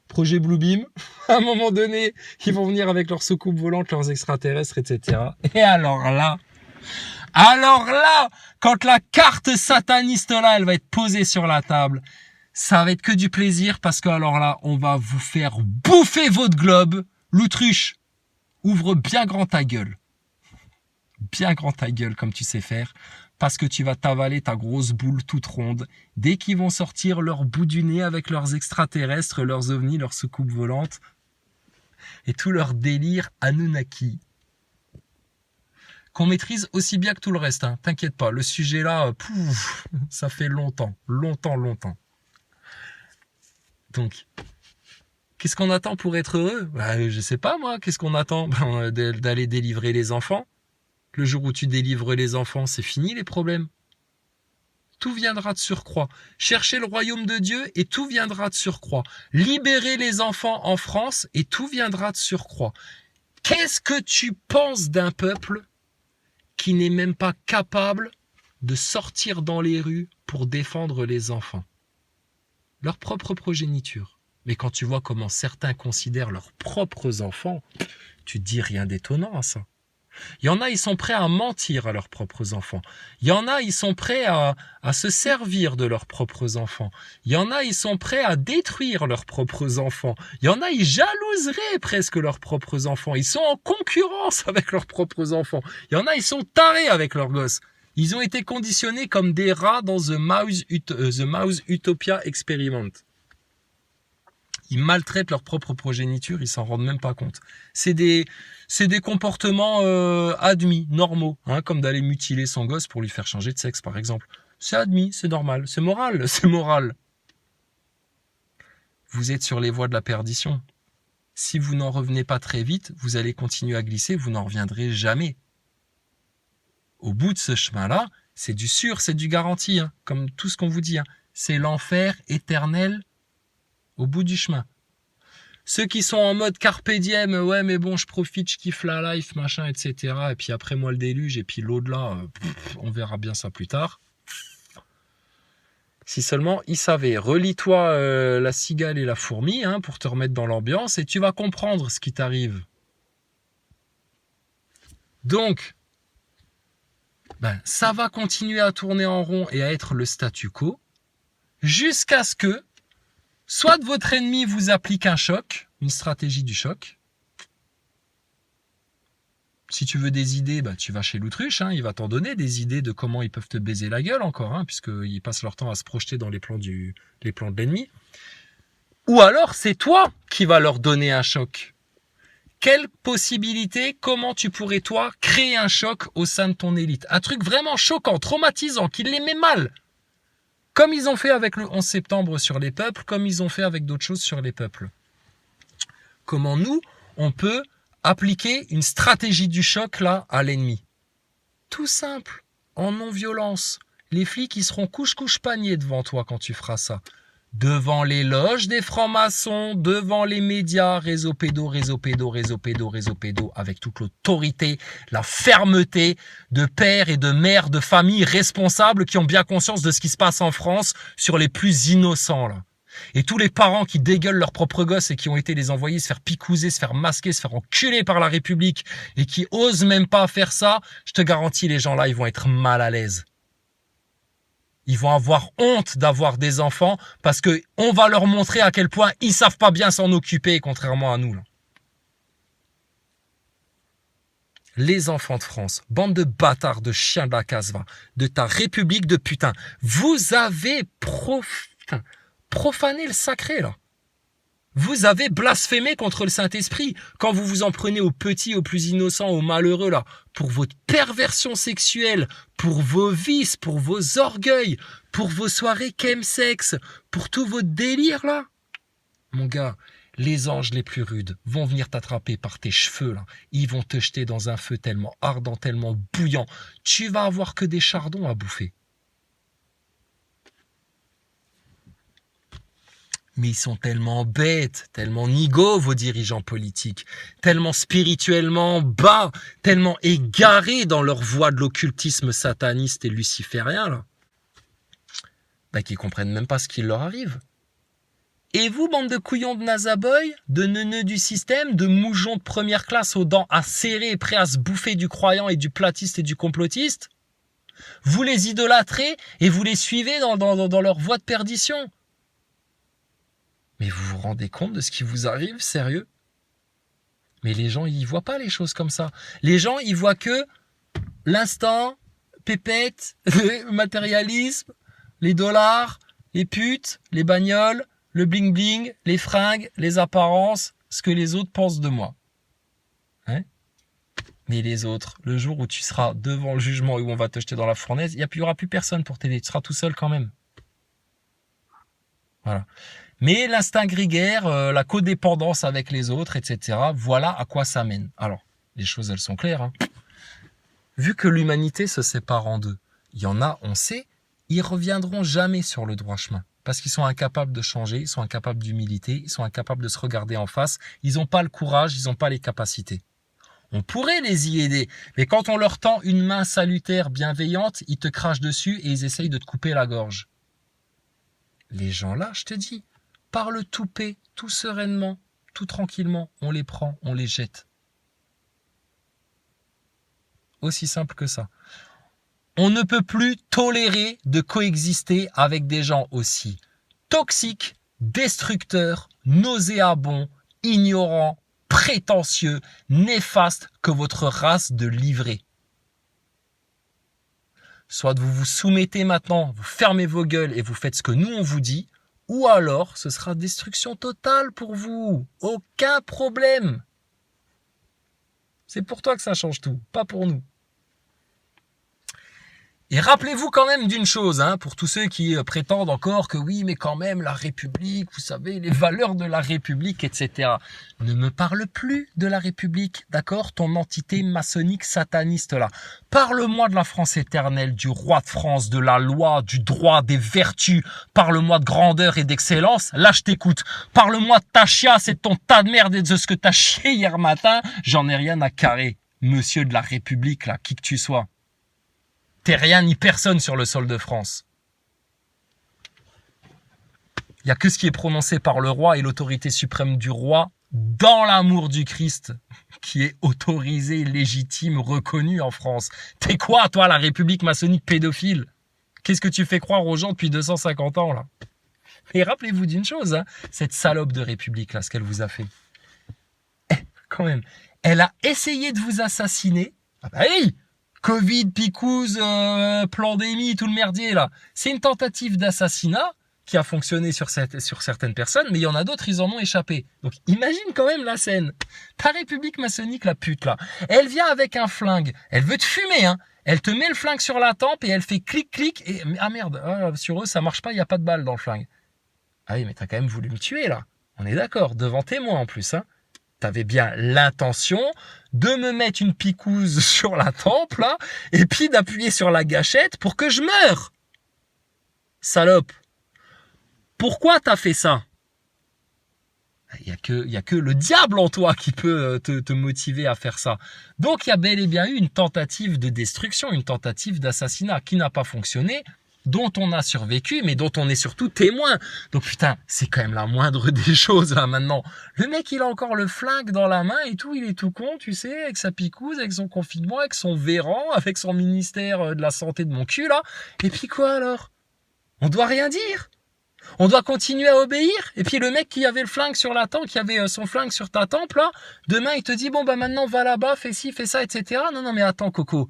projet Bluebeam. À un moment donné, ils vont venir avec leurs soucoupes volantes, leurs extraterrestres, etc. Et alors là, quand la carte sataniste là, elle va être posée sur la table, Ça va être que du plaisir parce que alors là, on va vous faire bouffer votre globe. L'autruche, ouvre bien grand ta gueule. Bien grand ta gueule comme tu sais faire. Parce que tu vas t'avaler ta grosse boule toute ronde. Dès qu'ils vont sortir leur bout du nez avec leurs extraterrestres, leurs ovnis, leurs soucoupes volantes. Et tout leur délire Anunnaki. Qu'on maîtrise aussi bien que tout le reste. Hein. T'inquiète pas, le sujet là, ça fait longtemps. Donc, qu'est-ce qu'on attend pour être heureux? Je sais pas moi, qu'est-ce qu'on attend? D'aller délivrer les enfants. Le jour où tu délivres les enfants, c'est fini les problèmes. Tout viendra de surcroît. Cherchez le royaume de Dieu et tout viendra de surcroît. Libérez les enfants en France et tout viendra de surcroît. Qu'est-ce que tu penses d'un peuple qui n'est même pas capable de sortir dans les rues pour défendre les enfants? Leur propre progéniture. Mais quand tu vois comment certains considèrent leurs propres enfants, tu te dis rien d'étonnant à ça. Il y en a, ils sont prêts à mentir à leurs propres enfants. Il y en a, ils sont prêts à se servir de leurs propres enfants. Il y en a, ils sont prêts à détruire leurs propres enfants. Il y en a, ils jalouseraient presque leurs propres enfants. Ils sont en concurrence avec leurs propres enfants. Il y en a, ils sont tarés avec leurs gosses. Ils ont été conditionnés comme des rats dans The Mouse Utopia Experiment. Ils maltraitent leur propre progéniture, ils s'en rendent même pas compte. C'est des comportements admis, normaux, hein, comme d'aller mutiler son gosse pour lui faire changer de sexe, par exemple. C'est admis, c'est normal, c'est moral. Vous êtes sur les voies de la perdition. Si vous n'en revenez pas très vite, vous allez continuer à glisser, vous n'en reviendrez jamais. Au bout de ce chemin-là, c'est du sûr, c'est du garanti, hein, comme tout ce qu'on vous dit. Hein. C'est l'enfer éternel au bout du chemin. Ceux qui sont en mode carpe diem, ouais mais bon je profite, je kiffe la life, machin, etc. Et puis après moi le déluge, et puis l'au-delà, on verra bien ça plus tard. Si seulement ils savaient, relis-toi la cigale et la fourmi hein, pour te remettre dans l'ambiance et tu vas comprendre ce qui t'arrive. Donc, ça va continuer à tourner en rond et à être le statu quo jusqu'à ce que soit votre ennemi vous applique un choc, une stratégie du choc. Si tu veux des idées, tu vas chez l'autruche, hein, il va t'en donner des idées de comment ils peuvent te baiser la gueule encore, hein, puisqu'ils passent leur temps à se projeter dans les plans de l'ennemi. Ou alors, c'est toi qui vas leur donner un choc. Quelle possibilité, comment tu pourrais, toi, créer un choc au sein de ton élite? Un truc vraiment choquant, traumatisant, qui les met mal. Comme ils ont fait avec le 11 septembre sur les peuples, comme ils ont fait avec d'autres choses sur les peuples. Comment nous, on peut appliquer une stratégie du choc là à l'ennemi? Tout simple, en non-violence. Les flics, ils seront couche-couche panier devant toi quand tu feras ça. Devant les loges des francs-maçons, devant les médias, réseau pédo, avec toute l'autorité, la fermeté de pères et de mères de familles responsables qui ont bien conscience de ce qui se passe en France sur les plus innocents là. Et tous les parents qui dégueulent leurs propres gosses et qui ont été les envoyer se faire picouser, se faire masquer, se faire enculer par la République et qui osent même pas faire ça, je te garantis, les gens là, ils vont être mal à l'aise. Ils vont avoir honte d'avoir des enfants parce que on va leur montrer à quel point ils savent pas bien s'en occuper, contrairement à nous. Là. Les enfants de France, bande de bâtards, de chiens de la casse-va, de ta République de putain, vous avez profané le sacré là. Vous avez blasphémé contre le Saint-Esprit quand vous vous en prenez aux petits, aux plus innocents, aux malheureux là, pour votre perversion sexuelle, pour vos vices, pour vos orgueils, pour vos soirées chemsex, pour tout votre délire là. Mon gars, les anges les plus rudes vont venir t'attraper par tes cheveux là. Ils vont te jeter dans un feu tellement ardent, tellement bouillant. Tu vas avoir que des chardons à bouffer. Mais ils sont tellement bêtes, tellement nigauds, vos dirigeants politiques, tellement spirituellement bas, tellement égarés dans leur voie de l'occultisme sataniste et luciférien, là, qu'ils comprennent même pas ce qui leur arrive. Et vous, bande de couillons de nazaboy, de neuneux du système, de moujons de première classe aux dents acérées, prêts à se bouffer du croyant et du platiste et du complotiste, vous les idolâtrez et vous les suivez dans leur voie de perdition. Mais vous vous rendez compte de ce qui vous arrive, sérieux? Mais les gens, ils voient pas les choses comme ça. Les gens, ils voient que l'instant, pépette, le matérialisme, les dollars, les putes, les bagnoles, le bling-bling, les fringues, les apparences, ce que les autres pensent de moi. Hein? Mais les autres, le jour où tu seras devant le jugement et où on va te jeter dans la fournaise, il n'y aura plus personne pour t'aider. Tu seras tout seul quand même. Voilà. Mais l'instinct grégaire, la codépendance avec les autres, etc., voilà à quoi ça mène. Alors, les choses, elles sont claires. Hein. Vu que l'humanité se sépare en deux, il y en a, on sait, ils reviendront jamais sur le droit chemin. Parce qu'ils sont incapables de changer, ils sont incapables d'humilité, ils sont incapables de se regarder en face, ils n'ont pas le courage, ils n'ont pas les capacités. On pourrait les y aider, mais quand on leur tend une main salutaire, bienveillante, ils te crachent dessus et ils essayent de te couper la gorge. Les gens là, je te dis, par le tout paix, tout sereinement, tout tranquillement, on les prend, on les jette. Aussi simple que ça. On ne peut plus tolérer de coexister avec des gens aussi toxiques, destructeurs, nauséabonds, ignorants, prétentieux, néfastes que votre race de livrés. Soit vous vous soumettez maintenant, vous fermez vos gueules et vous faites ce que nous on vous dit, ou alors ce sera destruction totale pour vous. Aucun problème. C'est pour toi que ça change tout, pas pour nous. Et rappelez-vous quand même d'une chose, hein, pour tous ceux qui prétendent encore que oui, mais quand même, la République, vous savez, les valeurs de la République, etc. Ne me parle plus de la République, d'accord, ton entité maçonnique sataniste là. Parle-moi de la France éternelle, du roi de France, de la loi, du droit, des vertus. Parle-moi de grandeur et d'excellence, là je t'écoute. Parle-moi de ta chiasse et de ton tas de merde et de ce que t'as chié hier matin. J'en ai rien à carrer, monsieur de la République, là, qui que tu sois. T'es rien ni personne sur le sol de France. Il n'y a que ce qui est prononcé par le roi et l'autorité suprême du roi dans l'amour du Christ qui est autorisé, légitime, reconnu en France. T'es quoi, toi, la République maçonnique pédophile? Qu'est-ce que tu fais croire aux gens depuis 250 ans, là? Et rappelez-vous d'une chose, hein, cette salope de République, là, ce qu'elle vous a fait. Quand même, elle a essayé de vous assassiner. Ah bah oui! Covid, picouse, pandémie, tout le merdier là. C'est une tentative d'assassinat qui a fonctionné sur certaines personnes, mais il y en a d'autres, ils en ont échappé. Donc imagine quand même la scène. Ta République maçonnique, la pute là, elle vient avec un flingue, elle veut te fumer, hein. Elle te met le flingue sur la tempe et elle fait clic-clic et ah merde, sur eux ça marche pas, il y a pas de balle dans le flingue. Ah oui, mais t'as quand même voulu me tuer là. On est d'accord, devant témoin en plus, hein. T'avais bien l'intention de me mettre une picouse sur la tempe, là, et puis d'appuyer sur la gâchette pour que je meure. Salope. Pourquoi t'as fait ça? Il y a que le diable en toi qui peut te motiver à faire ça. Donc il y a bel et bien eu une tentative de destruction, une tentative d'assassinat qui n'a pas fonctionné, dont on a survécu, mais dont on est surtout témoin. Donc putain, c'est quand même la moindre des choses là maintenant. Le mec, il a encore le flingue dans la main et tout, il est tout con, tu sais, avec sa picouse, avec son confinement, avec son véran, avec son ministère de la santé de mon cul là. Et puis quoi alors? On doit rien dire? On doit continuer à obéir? Et puis le mec qui avait le flingue sur la tempe, qui avait son flingue sur ta tempe là, demain il te dit bon bah maintenant va là-bas, fais ci, fais ça, etc. Non mais attends Coco.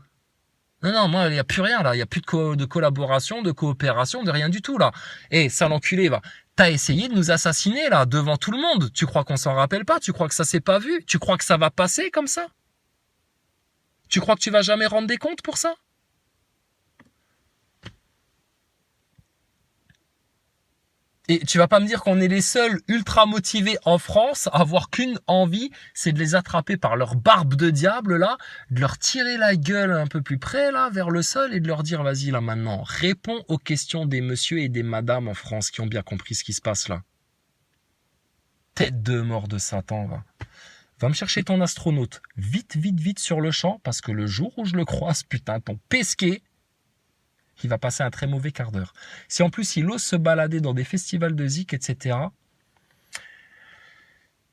Non, moi, il n'y a plus rien, là. Il n'y a plus de collaboration, de coopération, de rien du tout, là. Eh, sale enculé, va. T'as essayé de nous assassiner, là, devant tout le monde. Tu crois qu'on s'en rappelle pas? Tu crois que ça s'est pas vu? Tu crois que ça va passer comme ça? Tu crois que tu vas jamais rendre des comptes pour ça? Et tu vas pas me dire qu'on est les seuls ultra motivés en France à avoir qu'une envie, c'est de les attraper par leur barbe de diable là, de leur tirer la gueule un peu plus près là, vers le sol et de leur dire vas-y là maintenant, réponds aux questions des messieurs et des madames en France qui ont bien compris ce qui se passe là. Tête de mort de Satan, va. Va me chercher ton astronaute, vite sur le champ, parce que le jour où je le croise, putain, ton pesquet, il va passer un très mauvais quart d'heure. Si en plus il ose se balader dans des festivals de zik, etc.,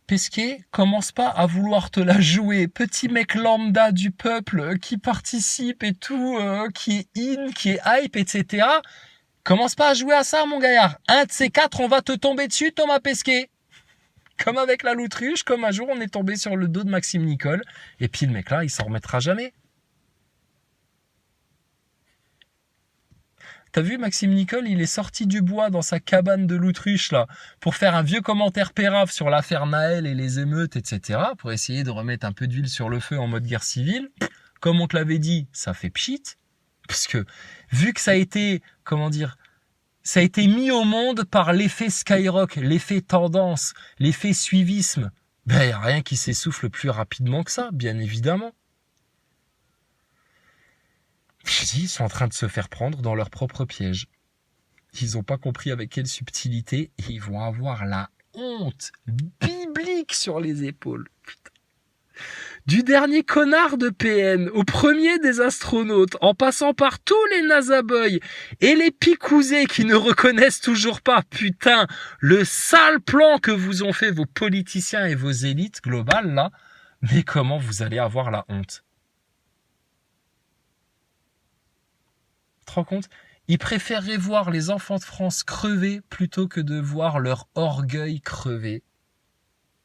Pesquet, commence pas à vouloir te la jouer. Petit mec lambda du peuple qui participe et tout, qui est in, qui est hype, etc. Commence pas à jouer à ça, mon gaillard. Un de ces quatre, on va te tomber dessus, Thomas Pesquet. Comme avec la Loutruche, comme un jour on est tombé sur le dos de Maxime Nicole. Et puis le mec là, il s'en remettra jamais. T'as vu, Maxime Nicole, il est sorti du bois dans sa cabane de Loutruche là pour faire un vieux commentaire pérave sur l'affaire Naël et les émeutes, etc. Pour essayer de remettre un peu d'huile sur le feu en mode guerre civile. Comme on te l'avait dit, ça fait pchit. Parce que vu que ça a été, comment dire, ça a été mis au monde par l'effet Skyrock, l'effet tendance, l'effet suivisme. Ben, il n'y a rien qui s'essouffle plus rapidement que ça, bien évidemment. Je dis, ils sont en train de se faire prendre dans leur propre piège. Ils n'ont pas compris avec quelle subtilité et ils vont avoir la honte biblique sur les épaules. Putain. Du dernier connard de PN au premier des astronautes, en passant par tous les NASA boys et les picousés qui ne reconnaissent toujours pas, putain, le sale plan que vous ont fait vos politiciens et vos élites globales là, mais comment vous allez avoir la honte? Tu te rends compte? Ils préféreraient voir les enfants de France crever plutôt que de voir leur orgueil crever.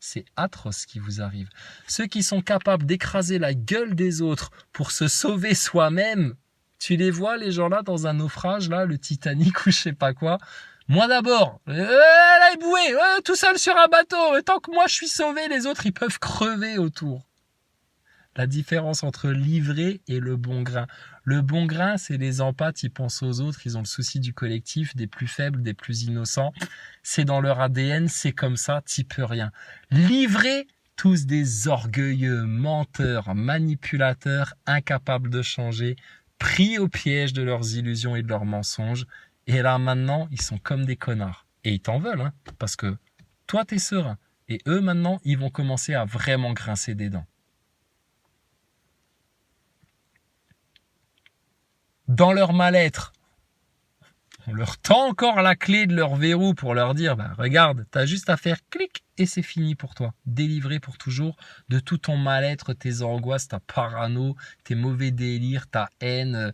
C'est atroce ce qui vous arrive. Ceux qui sont capables d'écraser la gueule des autres pour se sauver soi-même, tu les vois les gens là dans un naufrage, là, le Titanic ou je sais pas quoi. Moi d'abord, là éboué, tout seul sur un bateau, tant que moi je suis sauvé, les autres ils peuvent crever autour. La différence entre l'ivré et le bon grain. Le bon grain, c'est les empathes, ils pensent aux autres, ils ont le souci du collectif, des plus faibles, des plus innocents. C'est dans leur ADN, c'est comme ça, t'y peux rien. L'ivré, tous des orgueilleux, menteurs, manipulateurs, incapables de changer, pris au piège de leurs illusions et de leurs mensonges. Et là, maintenant, ils sont comme des connards. Et ils t'en veulent, hein, parce que toi, t'es serein. Et eux, maintenant, ils vont commencer à vraiment grincer des dents. Dans leur mal-être, on leur tend encore la clé de leur verrou pour leur dire, bah, regarde, t'as juste à faire clic et c'est fini pour toi. Délivré pour toujours de tout ton mal-être, tes angoisses, ta parano, tes mauvais délires, ta haine.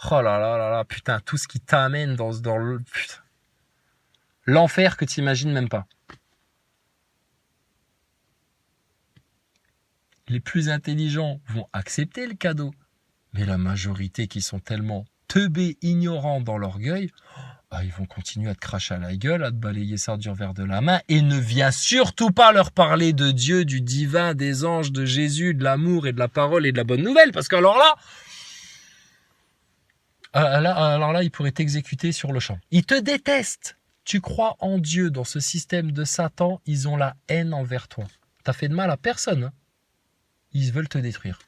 Oh là là là là, putain, tout ce qui t'amène dans le... Putain. L'enfer que t'imagines même pas. Les plus intelligents vont accepter le cadeau. Mais la majorité qui sont tellement teubés, ignorants dans l'orgueil, ils vont continuer à te cracher à la gueule, à te balayer ça du revers de la main, et ne viens surtout pas leur parler de Dieu, du divin, des anges, de Jésus, de l'amour et de la parole et de la bonne nouvelle, parce que alors là, ils pourraient t'exécuter sur le champ. Ils te détestent. Tu crois en Dieu, dans ce système de Satan, ils ont la haine envers toi. T'as fait de mal à personne, hein. Ils veulent te détruire.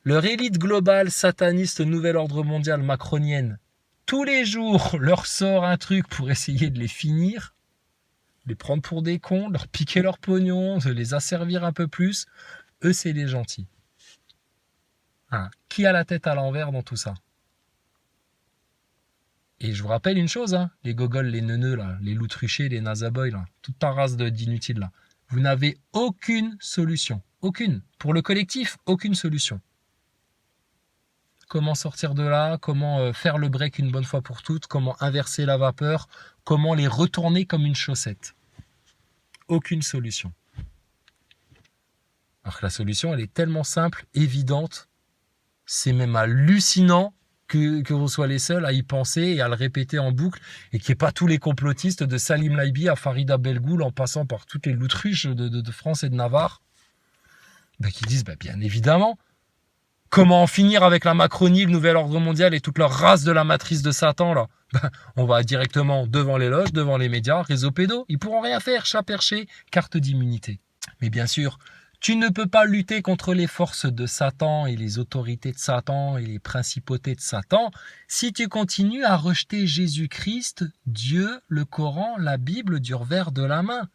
Leur élite globale, sataniste, nouvel ordre mondial, macronienne, tous les jours leur sort un truc pour essayer de les finir, les prendre pour des cons, leur piquer leur pognon, de les asservir un peu plus. Eux, c'est les gentils. Hein. Qui a la tête à l'envers dans tout ça? Et je vous rappelle une chose, hein, les gogoles, les neuneux, là, les loutruchés, les nazaboys, là, toute ta race d'inutiles, là. Vous n'avez aucune solution. Aucune. Pour le collectif, aucune solution. Comment sortir de là, comment faire le break une bonne fois pour toutes, comment inverser la vapeur, comment les retourner comme une chaussette. Aucune solution. Alors que la solution, elle est tellement simple, évidente, c'est même hallucinant que vous soyez les seuls à y penser et à le répéter en boucle et qu'il n'y ait pas tous les complotistes de Salim Laibi à Farida Belgoul en passant par toutes les loutruches de France et de Navarre qui disent bien évidemment. Comment en finir avec la Macronie, le nouvel ordre mondial et toute leur race de la matrice de Satan là? On va directement devant les loges, devant les médias, réseau pédo. Ils pourront rien faire, chat perché, carte d'immunité. Mais bien sûr, tu ne peux pas lutter contre les forces de Satan et les autorités de Satan et les principautés de Satan si tu continues à rejeter Jésus-Christ, Dieu, le Coran, la Bible du revers de la main.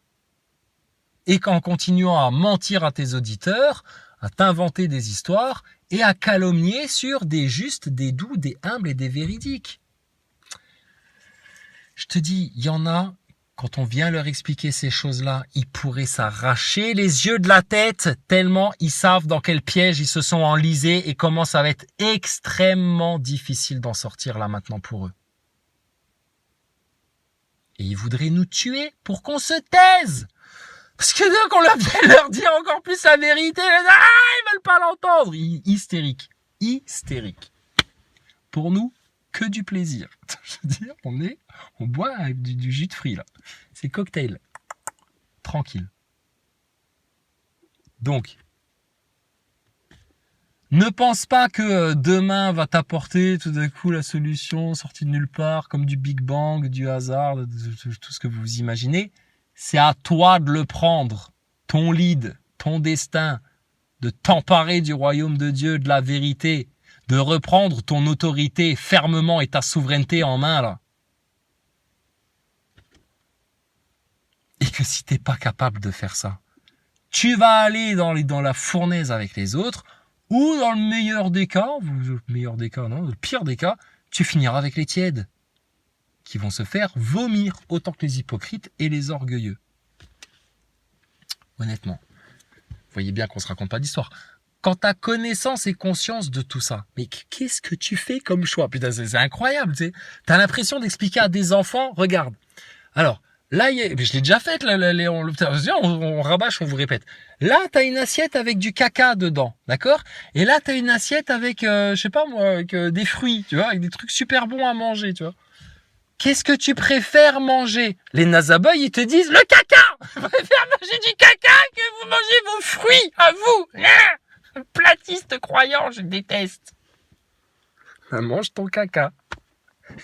Et qu'en continuant à mentir à tes auditeurs, à t'inventer des histoires et à calomnier sur des justes, des doux, des humbles et des véridiques. Je te dis, il y en a, quand on vient leur expliquer ces choses-là, ils pourraient s'arracher les yeux de la tête tellement ils savent dans quel piège ils se sont enlisés et comment ça va être extrêmement difficile d'en sortir là maintenant pour eux. Et ils voudraient nous tuer pour qu'on se taise. Parce que dès qu'on leur dit encore plus la vérité, ils veulent pas l'entendre. Hystérique. Hystérique. Pour nous, que du plaisir. Je veux dire, on boit avec du jus de fruits, là. C'est cocktail. Tranquille. Donc, ne pense pas que demain va t'apporter tout d'un coup la solution sortie de nulle part, comme du Big Bang, du hasard, tout ce que vous imaginez. C'est à toi de le prendre. Ton lead, ton destin, de t'emparer du royaume de Dieu, de la vérité, de reprendre ton autorité fermement et ta souveraineté en main, là. Et que si t'es pas capable de faire ça, tu vas aller dans la fournaise avec les autres, ou dans le meilleur des cas, le pire des cas, tu finiras avec les tièdes, qui vont se faire vomir autant que les hypocrites et les orgueilleux. Honnêtement, vous voyez bien qu'on se raconte pas d'histoire. Quand tu as connaissance et conscience de tout ça, mais qu'est-ce que tu fais comme choix? Putain, c'est incroyable, tu sais. T'as l'impression d'expliquer à des enfants, regarde. Alors, là, je l'ai déjà fait, on rabâche, on vous répète. Là, t'as une assiette avec du caca dedans, d'accord? Et là, t'as une assiette avec, je sais pas moi, avec des fruits, tu vois, avec des trucs super bons à manger, tu vois. Qu'est-ce que tu préfères manger? Les nazaboys, ils te disent le caca! Je préfère manger du caca que vous mangez vos fruits, à vous! Platiste croyant, je déteste. Mange ton caca.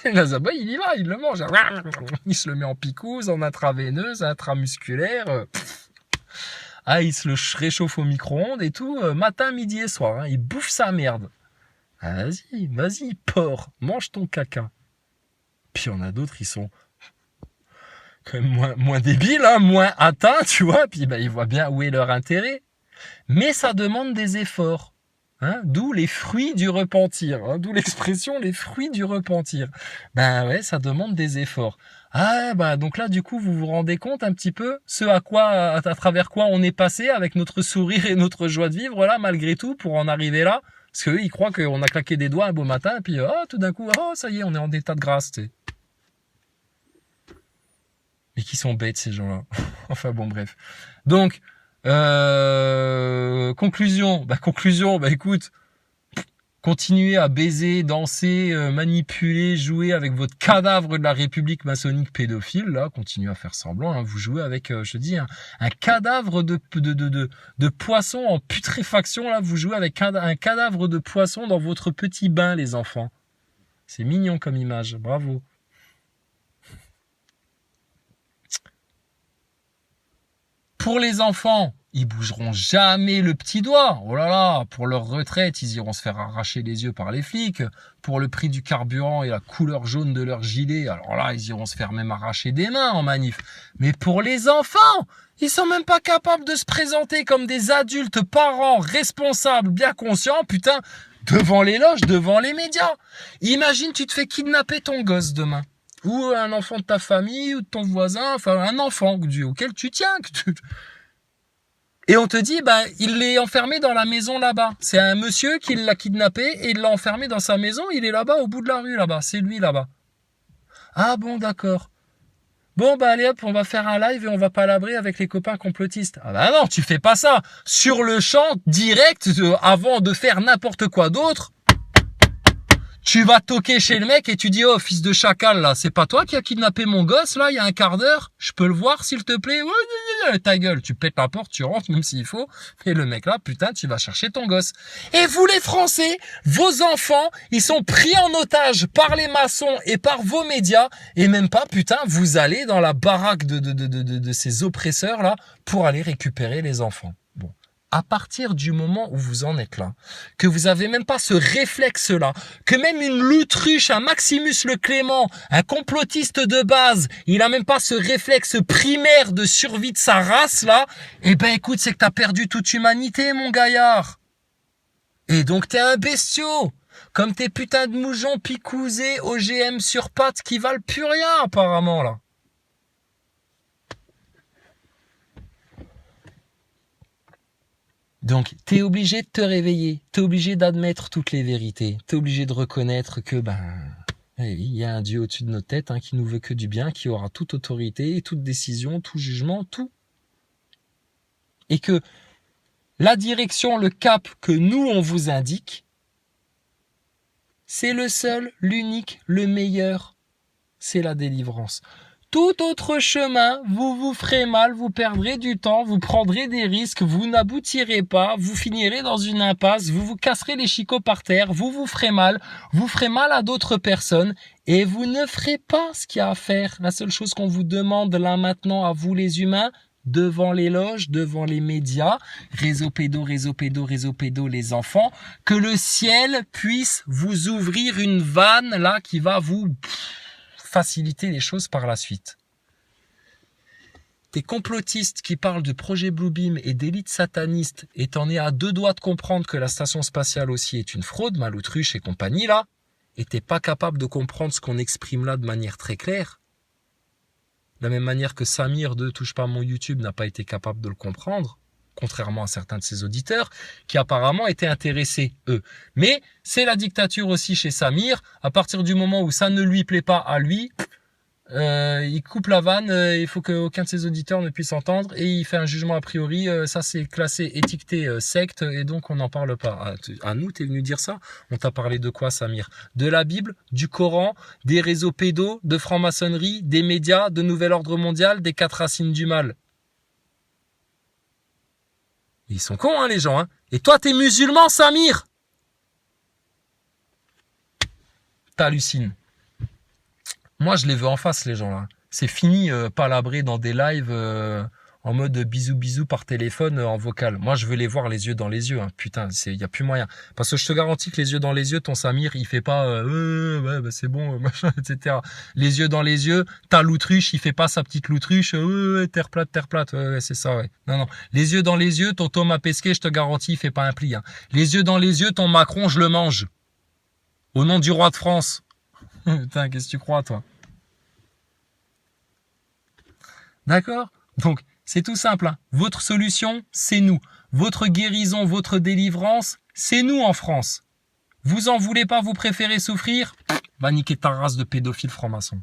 Et Nazaboy, il y va, il le mange. Il se le met en picouse, en intraveineuse, intramusculaire. Il se le réchauffe au micro-ondes et tout, matin, midi et soir. Hein. Il bouffe sa merde. Vas-y, porc, mange ton caca. Puis il y en a d'autres, ils sont quand même moins débiles, hein, moins atteints, tu vois. Puis ils voient bien où est leur intérêt. Mais ça demande des efforts. Hein, d'où les fruits du repentir. Hein, d'où l'expression les fruits du repentir. Ben ouais, ça demande des efforts. Donc là, du coup, vous vous rendez compte un petit peu à travers quoi on est passé avec notre sourire et notre joie de vivre là, malgré tout, pour en arriver là. Parce qu'eux, ils croient qu'on a claqué des doigts un beau matin, et puis tout d'un coup, ça y est, on est en état de grâce, tu sais. Mais qui sont bêtes, ces gens-là. Enfin bon, bref. Donc, conclusion, écoute, continuez à baiser, danser, manipuler, jouer avec votre cadavre de la République maçonnique pédophile, là, continuez à faire semblant, hein, vous jouez avec, je te dis, un cadavre de poisson en putréfaction, là, vous jouez avec un cadavre de poisson dans votre petit bain, les enfants. C'est mignon comme image, bravo. Pour les enfants, ils bougeront jamais le petit doigt. Oh là là, pour leur retraite, ils iront se faire arracher les yeux par les flics. Pour le prix du carburant et la couleur jaune de leur gilet, alors là, ils iront se faire même arracher des mains en manif. Mais pour les enfants, ils sont même pas capables de se présenter comme des adultes, parents, responsables, bien conscients, putain, devant les loges, devant les médias. Imagine, tu te fais kidnapper ton gosse demain. Ou un enfant de ta famille, ou de ton voisin, enfin un enfant auquel tu tiens. Et on te dit, il est enfermé dans la maison là-bas. C'est un monsieur qui l'a kidnappé et il l'a enfermé dans sa maison, il est là-bas au bout de la rue là-bas, c'est lui là-bas. Ah bon, d'accord. Bon, allez hop, on va faire un live et on va palabrer avec les copains complotistes. Ah non, tu fais pas ça. Sur le champ, direct, avant de faire n'importe quoi d'autre, tu vas toquer chez le mec et tu dis, oh, fils de chacal, là, c'est pas toi qui as kidnappé mon gosse, là, il y a un quart d'heure? Je peux le voir, s'il te plaît? Ouais, ta gueule, tu pètes la porte, tu rentres, même s'il faut. Et le mec, là, putain, tu vas chercher ton gosse. Et vous, les Français, vos enfants, ils sont pris en otage par les maçons et par vos médias. Et même pas, putain, vous allez dans la baraque de ces oppresseurs, là, pour aller récupérer les enfants. Bon. À partir du moment où vous en êtes là, que vous avez même pas ce réflexe-là, que même une Loutruche, un Maximus le Clément, un complotiste de base, il a même pas ce réflexe primaire de survie de sa race là, écoute, c'est que t'as perdu toute humanité, mon gaillard. Et donc t'es un bestiau, comme tes putains de moujons picousés OGM sur pattes qui valent plus rien apparemment là. Donc, t'es obligé de te réveiller, t'es obligé d'admettre toutes les vérités, t'es obligé de reconnaître que, Et il y a un Dieu au-dessus de nos têtes qui nous veut que du bien, qui aura toute autorité, toute décision, tout jugement, tout. Et que la direction, le cap que nous, on vous indique, c'est le seul, l'unique, le meilleur. C'est la délivrance. Tout autre chemin, vous vous ferez mal, vous perdrez du temps, vous prendrez des risques, vous n'aboutirez pas, vous finirez dans une impasse, vous vous casserez les chicots par terre, vous ferez mal à d'autres personnes et vous ne ferez pas ce qu'il y a à faire. La seule chose qu'on vous demande là maintenant à vous les humains, devant les loges, devant les médias, réseau pédo, les enfants, que le ciel puisse vous ouvrir une vanne là qui va vous faciliter les choses par la suite. Tes complotistes qui parlent de projet Bluebeam et d'élite sataniste et t'en es à 2 doigts de comprendre que la station spatiale aussi est une fraude, Malotruche et compagnie là, et t'es pas capable de comprendre ce qu'on exprime là de manière très claire, de la même manière que Samir de Touche pas mon YouTube n'a pas été capable de le comprendre, contrairement à certains de ses auditeurs, qui apparemment étaient intéressés, eux. Mais c'est la dictature aussi chez Samir, à partir du moment où ça ne lui plaît pas à lui, il coupe la vanne, il faut qu'aucun de ses auditeurs ne puisse entendre, et il fait un jugement a priori, ça c'est classé, étiqueté secte, et donc on n'en parle pas. À nous, t'es venu dire ça? On t'a parlé de quoi, Samir? De la Bible, du Coran, des réseaux pédos, de franc-maçonnerie, des médias, de nouvel ordre mondial, des 4 racines du mal. Ils sont cons, les gens, Et toi, t'es musulman, Samir? T'hallucines. Moi, je les veux en face, les gens, là. C'est fini, palabrer dans des lives en mode bisous par téléphone en vocal. Moi, je veux les voir les yeux dans les yeux. Putain, il y a plus moyen. Parce que je te garantis que les yeux dans les yeux, ton Samir, il fait pas ouais, bah, c'est bon, machin, etc. Les yeux dans les yeux, ta Loutruche, il fait pas sa petite Loutruche, terre plate, ouais, c'est ça, ouais. Non. Les yeux dans les yeux, ton Thomas Pesquet, je te garantis, il fait pas un pli. Les yeux dans les yeux, ton Macron, je le mange. Au nom du roi de France. Putain, qu'est-ce que tu crois, toi? D'accord? Donc, c'est tout simple. Votre solution, c'est nous. Votre guérison, votre délivrance, c'est nous en France. Vous en voulez pas, vous préférez souffrir? Va niquer ta race de pédophiles francs-maçons.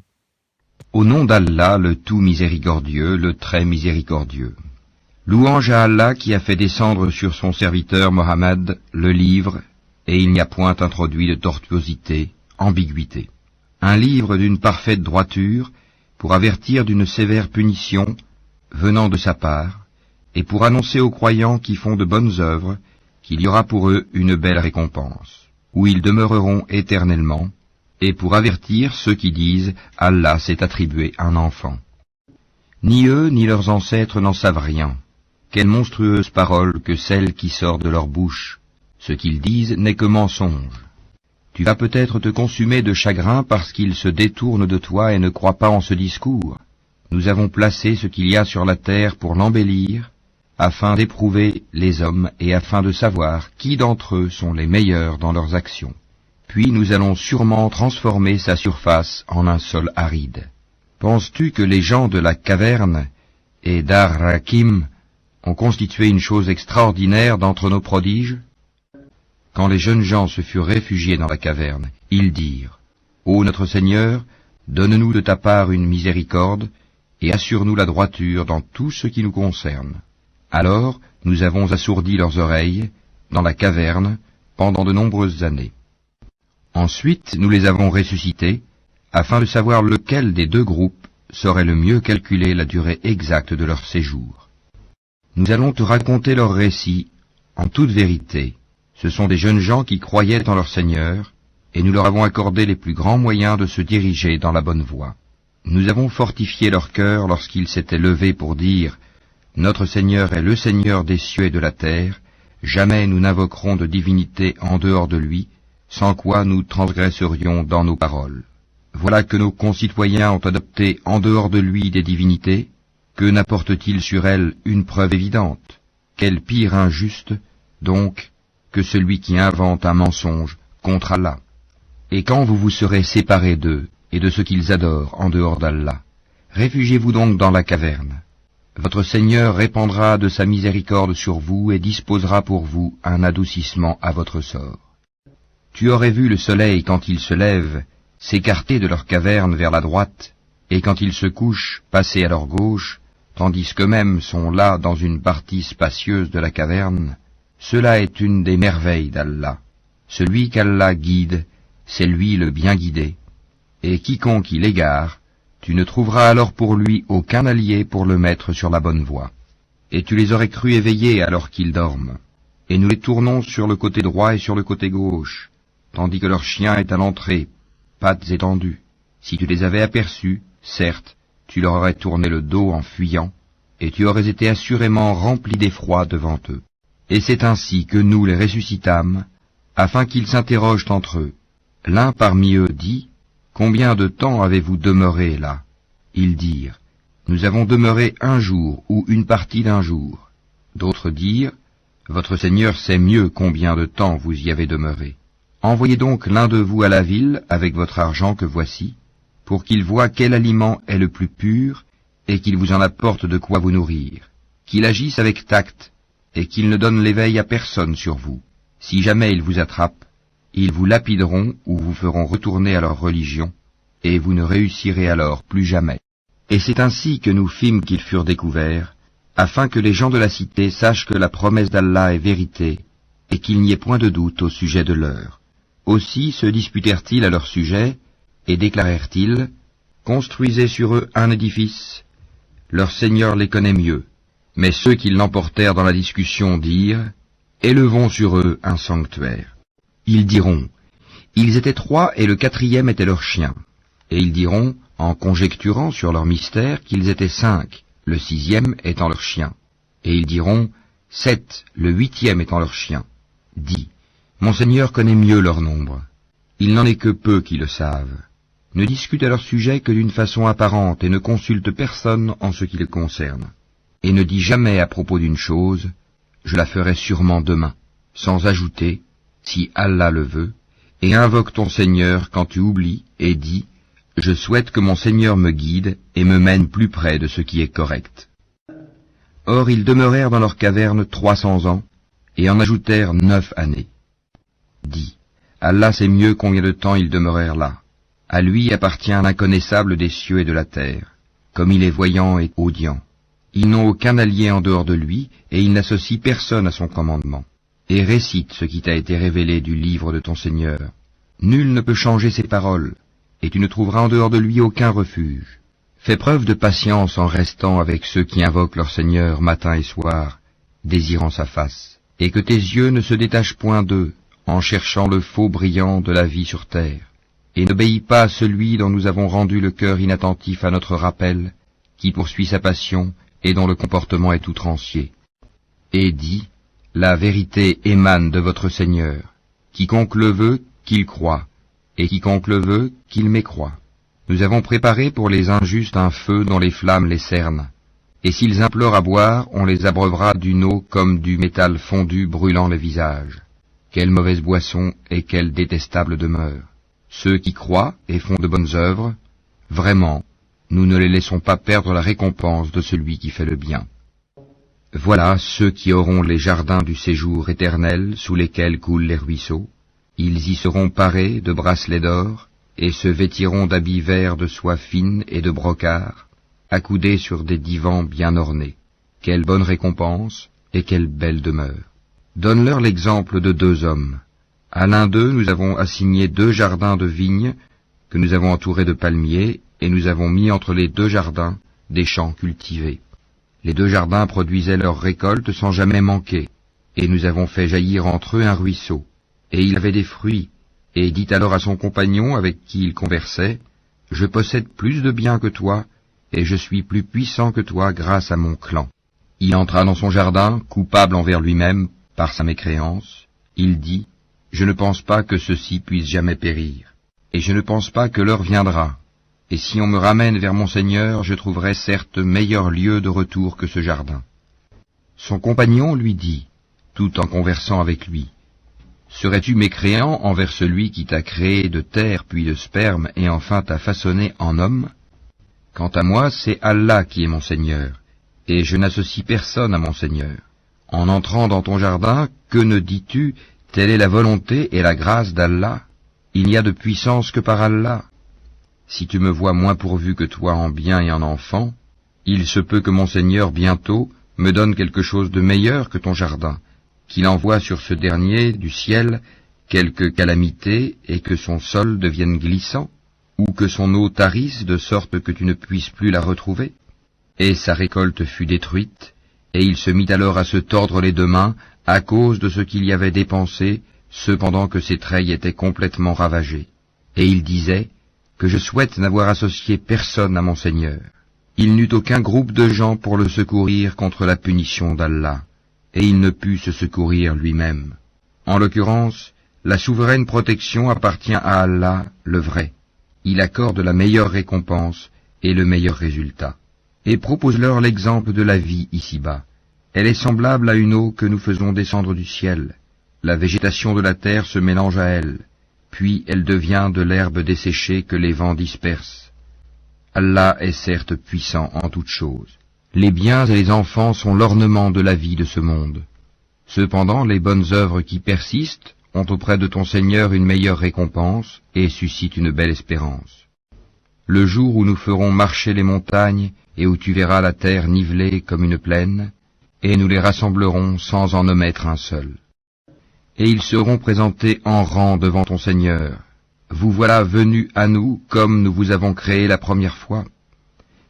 Au nom d'Allah, le tout miséricordieux, le très miséricordieux. Louange à Allah qui a fait descendre sur son serviteur Mohammed le livre, et il n'y a point introduit de tortuosité, ambiguïté. Un livre d'une parfaite droiture, pour avertir d'une sévère punition venant de sa part, et pour annoncer aux croyants qui font de bonnes œuvres qu'il y aura pour eux une belle récompense, où ils demeureront éternellement, et pour avertir ceux qui disent « Allah s'est attribué un enfant ». Ni eux ni leurs ancêtres n'en savent rien. Quelle monstrueuse parole que celle qui sort de leur bouche. Ce qu'ils disent n'est que mensonge. Tu vas peut-être te consumer de chagrin parce qu'ils se détournent de toi et ne croient pas en ce discours. Nous avons placé ce qu'il y a sur la terre pour l'embellir, afin d'éprouver les hommes et afin de savoir qui d'entre eux sont les meilleurs dans leurs actions. Puis nous allons sûrement transformer sa surface en un sol aride. Penses-tu que les gens de la caverne et d'Ar-Rakim ont constitué une chose extraordinaire d'entre nos prodiges? Quand les jeunes gens se furent réfugiés dans la caverne, ils dirent « Ô notre Seigneur, donne-nous de ta part une miséricorde, et assure-nous la droiture dans tout ce qui nous concerne. » Alors nous avons assourdi leurs oreilles, dans la caverne, pendant de nombreuses années. Ensuite nous les avons ressuscités, afin de savoir lequel des 2 groupes saurait le mieux calculer la durée exacte de leur séjour. Nous allons te raconter leur récit, en toute vérité. Ce sont des jeunes gens qui croyaient en leur Seigneur, et nous leur avons accordé les plus grands moyens de se diriger dans la bonne voie. Nous avons fortifié leur cœur lorsqu'ils s'étaient levés pour dire « Notre Seigneur est le Seigneur des cieux et de la terre, jamais nous n'invoquerons de divinité en dehors de lui, sans quoi nous transgresserions dans nos paroles. Voilà que nos concitoyens ont adopté en dehors de lui des divinités, que n'apporte-t-il sur elles une preuve évidente? Quel pire injuste, donc, que celui qui invente un mensonge contre Allah. Et quand vous vous serez séparés d'eux et de ce qu'ils adorent en dehors d'Allah, réfugiez-vous donc dans la caverne. Votre Seigneur répandra de sa miséricorde sur vous et disposera pour vous un adoucissement à votre sort. Tu aurais vu le soleil quand il se lève s'écarter de leur caverne vers la droite, et quand ils se couchent, passer à leur gauche, tandis qu'eux-mêmes sont là dans une partie spacieuse de la caverne, cela est une des merveilles d'Allah. Celui qu'Allah guide, c'est lui le bien guidé, et quiconque il égare, tu ne trouveras alors pour lui aucun allié pour le mettre sur la bonne voie. Et tu les aurais crus éveillés alors qu'ils dorment, et nous les tournons sur le côté droit et sur le côté gauche, tandis que leur chien est à l'entrée, pattes étendues. Si tu les avais aperçus, certes, tu leur aurais tourné le dos en fuyant, et tu aurais été assurément rempli d'effroi devant eux. Et c'est ainsi que nous les ressuscitâmes, afin qu'ils s'interrogent entre eux. L'un parmi eux dit, « Combien de temps avez-vous demeuré là ?» Ils dirent, « Nous avons demeuré un jour ou une partie d'un jour. » D'autres dirent, « Votre Seigneur sait mieux combien de temps vous y avez demeuré. Envoyez donc l'un de vous à la ville avec votre argent que voici, pour qu'il voie quel aliment est le plus pur, et qu'il vous en apporte de quoi vous nourrir, qu'il agisse avec tact, et qu'il ne donne l'éveil à personne sur vous. Si jamais ils vous attrapent, ils vous lapideront ou vous feront retourner à leur religion, et vous ne réussirez alors plus jamais. » Et c'est ainsi que nous fîmes qu'ils furent découverts, afin que les gens de la cité sachent que la promesse d'Allah est vérité, et qu'il n'y ait point de doute au sujet de leur. Aussi se disputèrent-ils à leur sujet, et déclarèrent-ils, « Construisez sur eux un édifice, leur Seigneur les connaît mieux. » Mais ceux qui l'emportèrent dans la discussion dirent, « Élevons sur eux un sanctuaire. » Ils diront, « Ils étaient 3 et le 4e était leur chien. » Et ils diront, en conjecturant sur leur mystère, qu'ils étaient 5, le 6e étant leur chien. Et ils diront, 7, le 8e étant leur chien. Dis, mon Seigneur connaît mieux leur nombre. Il n'en est que peu qui le savent. Ne discute à leur sujet que d'une façon apparente et ne consulte personne en ce qui les concerne. Et ne dis jamais à propos d'une chose, je la ferai sûrement demain, sans ajouter, si Allah le veut, et invoque ton Seigneur quand tu oublies et dis, je souhaite que mon Seigneur me guide et me mène plus près de ce qui est correct. Or ils demeurèrent dans leur caverne 300 ans, et en ajoutèrent 9 années. Dis, Allah sait mieux combien de temps ils demeurèrent là. À lui appartient l'inconnaissable des cieux et de la terre, comme il est voyant et audient. Ils n'ont aucun allié en dehors de lui, et il n'associe personne à son commandement. Et récite ce qui t'a été révélé du livre de ton Seigneur. Nul ne peut changer ses paroles, et tu ne trouveras en dehors de lui aucun refuge. Fais preuve de patience en restant avec ceux qui invoquent leur Seigneur matin et soir, désirant sa face, et que tes yeux ne se détachent point d'eux, en cherchant le faux brillant de la vie sur terre. Et n'obéis pas à celui dont nous avons rendu le cœur inattentif à notre rappel, qui poursuit sa passion et dont le comportement est outrancier. Et dis, la vérité émane de votre Seigneur. Quiconque le veut, qu'il croie, et quiconque le veut, qu'il mécroie. Nous avons préparé pour les injustes un feu dont les flammes les cernent. Et s'ils implorent à boire, on les abreuvera d'une eau comme du métal fondu brûlant le visage. Quelle mauvaise boisson et quelle détestable demeure. Ceux qui croient et font de bonnes œuvres, vraiment, nous ne les laissons pas perdre la récompense de celui qui fait le bien. Voilà ceux qui auront les jardins du séjour éternel sous lesquels coulent les ruisseaux. Ils y seront parés de bracelets d'or et se vêtiront d'habits verts de soie fine et de brocart, accoudés sur des divans bien ornés. Quelle bonne récompense et quelle belle demeure. Donne-leur l'exemple de 2 hommes. À l'un d'eux, nous avons assigné 2 jardins de vignes que nous avons entourés de palmiers, et nous avons mis entre les 2 jardins des champs cultivés. Les 2 jardins produisaient leurs récoltes sans jamais manquer, et nous avons fait jaillir entre eux un ruisseau, et il avait des fruits, et dit alors à son compagnon avec qui il conversait, « Je possède plus de biens que toi, et je suis plus puissant que toi grâce à mon clan. » Il entra dans son jardin, coupable envers lui-même par sa mécréance. Il dit, « Je ne pense pas que ceci puisse jamais périr, et je ne pense pas que l'heure viendra. Et si on me ramène vers mon Seigneur, je trouverai certes meilleur lieu de retour que ce jardin. » Son compagnon lui dit, tout en conversant avec lui, « Serais-tu mécréant envers celui qui t'a créé de terre puis de sperme et enfin t'a façonné en homme? Quant à moi, c'est Allah qui est mon Seigneur, et je n'associe personne à mon Seigneur. En entrant dans ton jardin, que ne dis-tu? Telle est la volonté et la grâce d'Allah. Il n'y a de puissance que par Allah. si tu me vois moins pourvu que toi en bien et en enfants, il se peut que mon Seigneur bientôt me donne quelque chose de meilleur que ton jardin, qu'il envoie sur ce dernier du ciel quelque calamité et que son sol devienne glissant, ou que son eau tarisse de sorte que tu ne puisses plus la retrouver. Et sa récolte fut détruite, et il se mit alors à se tordre les deux mains à cause de ce qu'il y avait dépensé, cependant que ses treilles étaient complètement ravagées. Et il disait que je souhaite n'avoir associé personne à mon Seigneur. Il n'eut aucun groupe de gens pour le secourir contre la punition d'Allah, et il ne put se secourir lui-même. En l'occurrence, la souveraine protection appartient à Allah, le vrai. Il accorde la meilleure récompense et le meilleur résultat. Et propose-leur l'exemple de la vie ici-bas. Elle est semblable à une eau que nous faisons descendre du ciel. La végétation de la terre se mélange à elle, puis elle devient de l'herbe desséchée que les vents dispersent. Allah est certes puissant en toutes choses. Les biens et les enfants sont l'ornement de la vie de ce monde. Cependant, les bonnes œuvres qui persistent ont auprès de ton Seigneur une meilleure récompense et suscitent une belle espérance. Le jour où nous ferons marcher les montagnes et où tu verras la terre nivelée comme une plaine, et nous les rassemblerons sans en omettre un seul. Et ils seront présentés en rang devant ton Seigneur. Vous voilà venus à nous comme nous vous avons créé la première fois.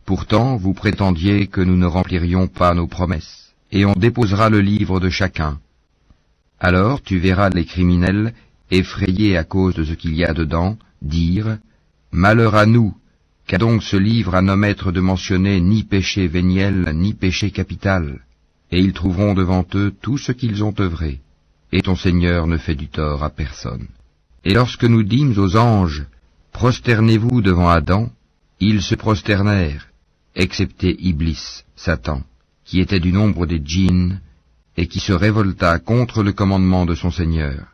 Pourtant, vous prétendiez que nous ne remplirions pas nos promesses, et on déposera le livre de chacun. Alors tu verras les criminels, effrayés à cause de ce qu'il y a dedans, dire « Malheur à nous, qu'a donc ce livre à n'omettre de mentionner ni péché véniel, ni péché capital ?» Et ils trouveront devant eux tout ce qu'ils ont œuvré, et ton Seigneur ne fait du tort à personne. Et lorsque nous dîmes aux anges « Prosternez-vous devant Adam », ils se prosternèrent, excepté Iblis, Satan, qui était du nombre des djinns, et qui se révolta contre le commandement de son Seigneur.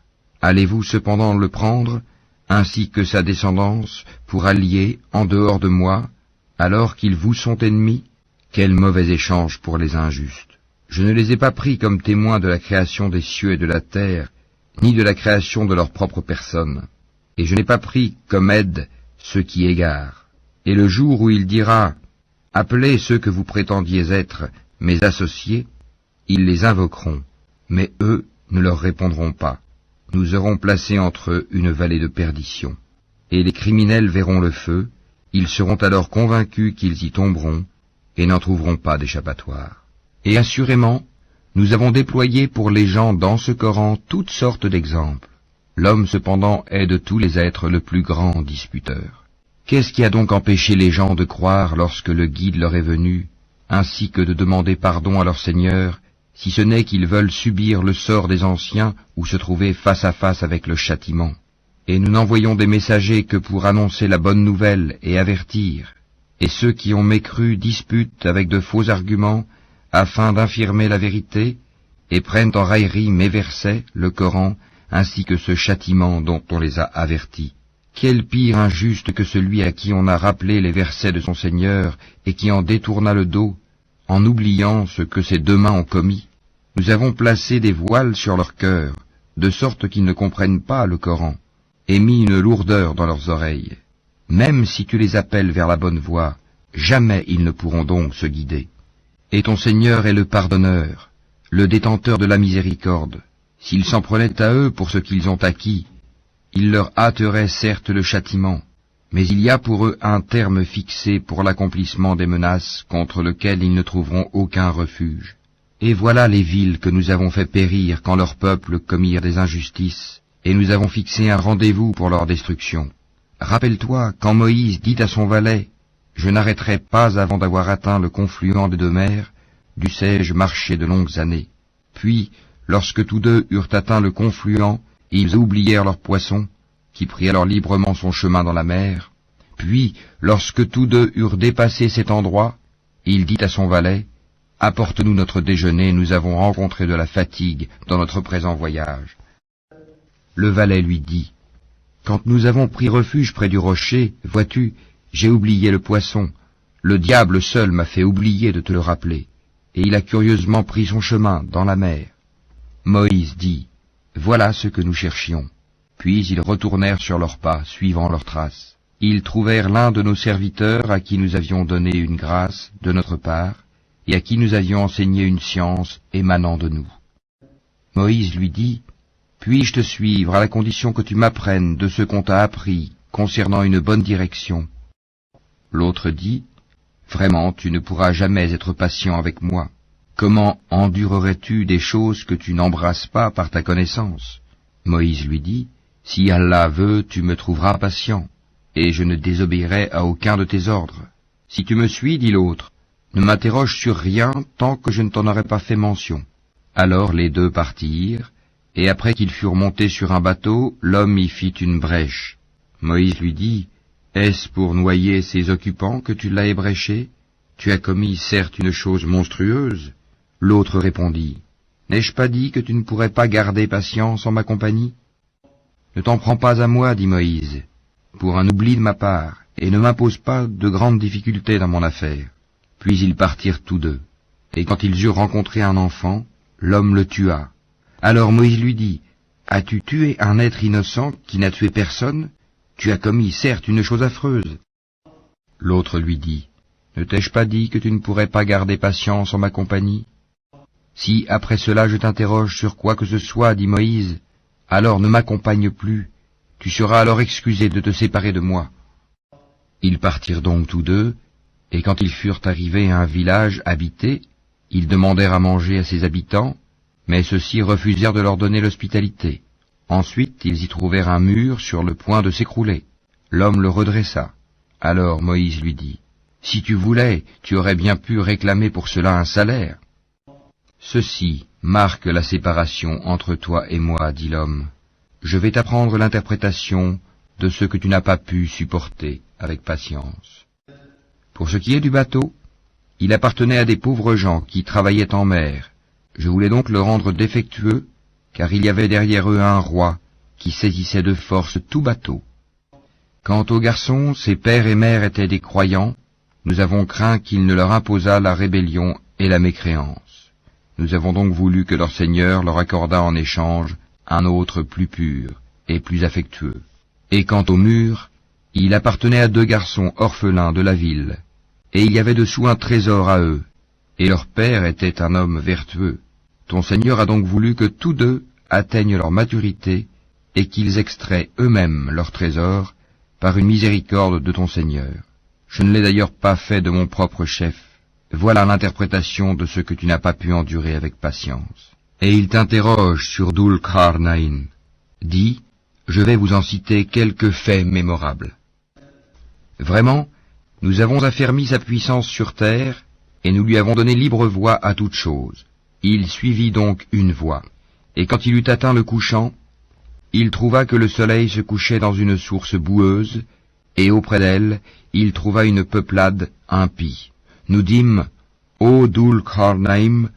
Allez-vous cependant le prendre, ainsi que sa descendance, pour allier en dehors de moi, alors qu'ils vous sont ennemis? Quel mauvais échange pour les injustes! Je ne les ai pas pris comme témoins de la création des cieux et de la terre, ni de la création de leur propre personne, et je n'ai pas pris comme aide ceux qui égarent. Et le jour où il dira « Appelez ceux que vous prétendiez être mes associés », ils les invoqueront, mais eux ne leur répondront pas. Nous aurons placé entre eux une vallée de perdition. Et les criminels verront le feu, ils seront alors convaincus qu'ils y tomberont, et n'en trouveront pas d'échappatoire. Et assurément, nous avons déployé pour les gens dans ce Coran toutes sortes d'exemples. L'homme cependant est de tous les êtres le plus grand disputeur. Qu'est-ce qui a donc empêché les gens de croire lorsque le guide leur est venu, ainsi que de demander pardon à leur Seigneur, si ce n'est qu'ils veulent subir le sort des anciens ou se trouver face à face avec le châtiment. Et nous n'envoyons des messagers que pour annoncer la bonne nouvelle et avertir. Et ceux qui ont mécru disputent avec de faux arguments afin d'infirmer la vérité et prennent en raillerie mes versets, le Coran, ainsi que ce châtiment dont on les a avertis. Quel pire injuste que celui à qui on a rappelé les versets de son Seigneur et qui en détourna le dos, en oubliant ce que ses deux mains ont commis. Nous avons placé des voiles sur leur cœur, de sorte qu'ils ne comprennent pas le Coran, et mis une lourdeur dans leurs oreilles. Même si tu les appelles vers la bonne voie, jamais ils ne pourront donc se guider. Et ton Seigneur est le pardonneur, le détenteur de la miséricorde. S'ils s'en prenaient à eux pour ce qu'ils ont acquis, il leur hâterait certes le châtiment, mais il y a pour eux un terme fixé pour l'accomplissement des menaces contre lequel ils ne trouveront aucun refuge. Et voilà les villes que nous avons fait périr quand leurs peuples commirent des injustices, et nous avons fixé un rendez-vous pour leur destruction. Rappelle-toi quand Moïse dit à son valet « Je n'arrêterai pas avant d'avoir atteint le confluent des deux mers, dussé-je marcher de longues années. » Puis, lorsque tous deux eurent atteint le confluent, ils oublièrent leur poisson, qui prit alors librement son chemin dans la mer. Puis, lorsque tous deux eurent dépassé cet endroit, il dit à son valet « Apporte-nous notre déjeuner, nous avons rencontré de la fatigue dans notre présent voyage. » Le valet lui dit « Quand nous avons pris refuge près du rocher, vois-tu, j'ai oublié le poisson. Le diable seul m'a fait oublier de te le rappeler, et il a curieusement pris son chemin dans la mer. » Moïse dit « Voilà ce que nous cherchions. » Puis ils retournèrent sur leurs pas, suivant leurs traces. ils trouvèrent l'un de nos serviteurs à qui nous avions donné une grâce de notre part, et à qui nous avions enseigné une science émanant de nous. Moïse lui dit, « Puis-je te suivre à la condition que tu m'apprennes de ce qu'on t'a appris concernant une bonne direction ?» L'autre dit, « Vraiment, tu ne pourras jamais être patient avec moi. Comment endurerais-tu des choses que tu n'embrasses pas par ta connaissance ?» Moïse lui dit, « Si Allah veut, tu me trouveras patient, et je ne désobéirai à aucun de tes ordres. Si tu me suis, dit l'autre, ne m'interroge sur rien tant que je ne t'en aurai pas fait mention. » Alors les deux partirent, et après qu'ils furent montés sur un bateau, l'homme y fit une brèche. Moïse lui dit, « Est-ce pour noyer ces occupants que tu l'as ébréché? Tu as commis certes une chose monstrueuse. » L'autre répondit, « N'ai-je pas dit que tu ne pourrais pas garder patience en ma compagnie? » « Ne t'en prends pas à moi, dit Moïse, pour un oubli de ma part, et ne m'impose pas de grandes difficultés dans mon affaire. » Puis ils partirent tous deux, et quand ils eurent rencontré un enfant, l'homme le tua. Alors Moïse lui dit, « As-tu tué un être innocent qui n'a tué personne? Tu as commis certes une chose affreuse. » L'autre lui dit, « Ne t'ai-je pas dit que tu ne pourrais pas garder patience en ma compagnie? Si après cela je t'interroge sur quoi que ce soit, dit Moïse, alors ne m'accompagne plus, tu seras alors excusé de te séparer de moi. » Ils partirent donc tous deux, et quand ils furent arrivés à un village habité, ils demandèrent à manger à ses habitants, mais ceux-ci refusèrent de leur donner l'hospitalité. Ensuite, ils y trouvèrent un mur sur le point de s'écrouler. L'homme le redressa. Alors Moïse lui dit, « Si tu voulais, tu aurais bien pu réclamer pour cela un salaire. » Ceci marque la séparation entre toi et moi, dit l'homme. Je vais t'apprendre l'interprétation de ce que tu n'as pas pu supporter avec patience. Pour ce qui est du bateau, il appartenait à des pauvres gens qui travaillaient en mer. Je voulais donc le rendre défectueux, car il y avait derrière eux un roi qui saisissait de force tout bateau. Quant aux garçons, ses pères et mères étaient des croyants, nous avons craint qu'il ne leur imposât la rébellion et la mécréance. Nous avons donc voulu que leur Seigneur leur accordât en échange un autre plus pur et plus affectueux. Et quant au mur, il appartenait à deux garçons orphelins de la ville, et il y avait dessous un trésor à eux, et leur père était un homme vertueux. Ton Seigneur a donc voulu que tous deux atteignent leur maturité, et qu'ils extraient eux-mêmes leur trésor par une miséricorde de ton Seigneur. Je ne l'ai d'ailleurs pas fait de mon propre chef. Voilà l'interprétation de ce que tu n'as pas pu endurer avec patience. Et il t'interroge sur Dhul Qarnayn. Dis, je vais vous en citer quelques faits mémorables. Vraiment, nous avons affermi sa puissance sur terre, et nous lui avons donné libre voie à toute chose. Il suivit donc une voie, et quand il eut atteint le couchant, il trouva que le soleil se couchait dans une source boueuse, et auprès d'elle, il trouva une peuplade impie. Nous dîmes, ô Dhul Qarnayn,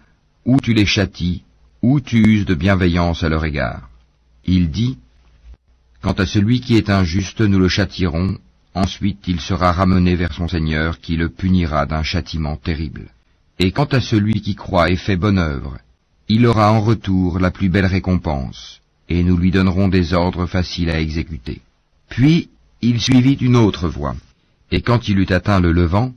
ou tu les châties, ou tu uses de bienveillance à leur égard. Il dit, quant à celui qui est injuste, nous le châtierons, ensuite il sera ramené vers son Seigneur qui le punira d'un châtiment terrible. Et quant à celui qui croit et fait bonne œuvre, il aura en retour la plus belle récompense, et nous lui donnerons des ordres faciles à exécuter. Puis il suivit une autre voie, et quand il eut atteint le levant,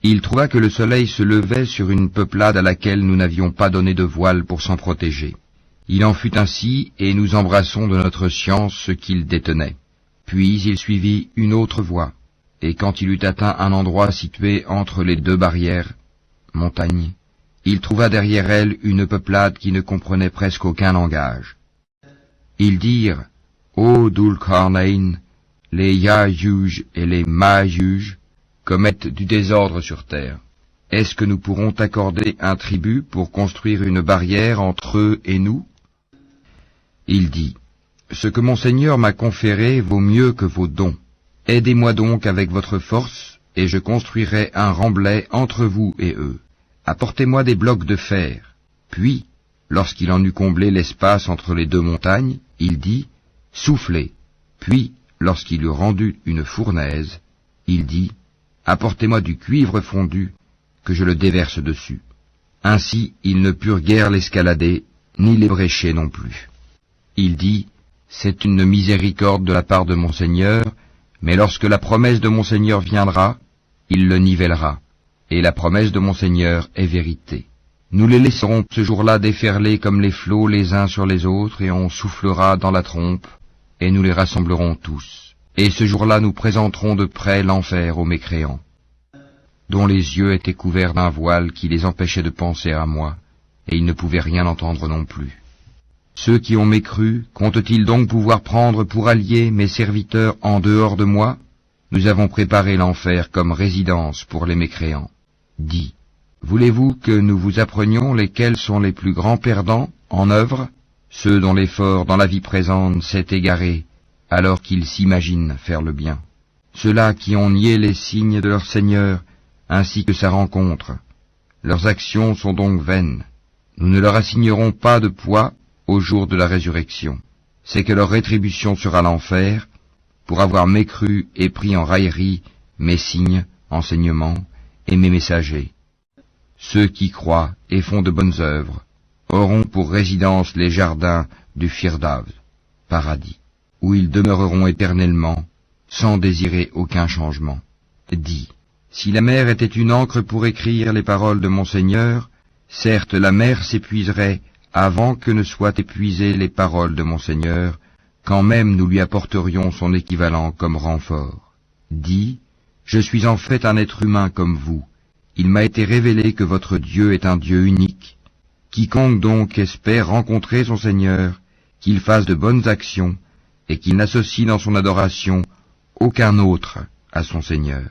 il trouva que le soleil se levait sur une peuplade à laquelle nous n'avions pas donné de voile pour s'en protéger. Il en fut ainsi, et nous embrassons de notre science ce qu'il détenait. Puis il suivit une autre voie, et quand il eut atteint un endroit situé entre les deux barrières, montagnes, il trouva derrière elle une peuplade qui ne comprenait presque aucun langage. Ils dirent, ô Dhul Qarnayn, les Ya'juj et les Ma'juj commettent du désordre sur terre. Est-ce que nous pourrons t'accorder un tribut pour construire une barrière entre eux et nous? Il dit, ce que mon Seigneur m'a conféré vaut mieux que vos dons. Aidez-moi donc avec votre force, et je construirai un remblai entre vous et eux. Apportez-moi des blocs de fer. Puis, lorsqu'il en eut comblé l'espace entre les deux montagnes, il dit, soufflez. Puis, lorsqu'il eut rendu une fournaise, il dit, apportez-moi du cuivre fondu, que je le déverse dessus. Ainsi, ils ne purent guère l'escalader, ni l'ébrécher non plus. Il dit, c'est une miséricorde de la part de mon Seigneur, Mais lorsque la promesse de mon Seigneur viendra, il le nivellera, et la promesse de mon Seigneur est vérité. Nous les laisserons ce jour-là déferler comme les flots les uns sur les autres, et on soufflera dans la trompe, et nous les rassemblerons tous. Et ce jour-là nous présenterons de près l'enfer aux mécréants, dont les yeux étaient couverts d'un voile qui les empêchait de penser à moi, et ils ne pouvaient rien entendre non plus. Ceux qui ont mécru, comptent-ils donc pouvoir prendre pour alliés mes serviteurs en dehors de moi? Nous avons préparé l'enfer comme résidence pour les mécréants. Dis, voulez-vous que nous vous apprenions lesquels sont les plus grands perdants en œuvre? Ceux dont l'effort dans la vie présente s'est égaré, alors qu'ils s'imaginent faire le bien. Ceux-là qui ont nié les signes de leur Seigneur, ainsi que sa rencontre. Leurs actions sont donc vaines. Nous ne leur assignerons pas de poids au jour de la résurrection. C'est que leur rétribution sera l'enfer, pour avoir mécru et pris en raillerie mes signes, enseignements et mes messagers. Ceux qui croient et font de bonnes œuvres auront pour résidence les jardins du Firdaus, paradis, où ils demeureront éternellement, sans désirer aucun changement. Dis, si la mer était une encre pour écrire les paroles de mon Seigneur, certes la mer s'épuiserait avant que ne soient épuisées les paroles de mon Seigneur, quand même nous lui apporterions son équivalent comme renfort. Dis, je suis en fait un être humain comme vous. Il m'a été révélé que votre Dieu est un Dieu unique. Quiconque donc espère rencontrer son Seigneur, qu'il fasse de bonnes actions, et qu'il n'associe dans son adoration aucun autre à son Seigneur.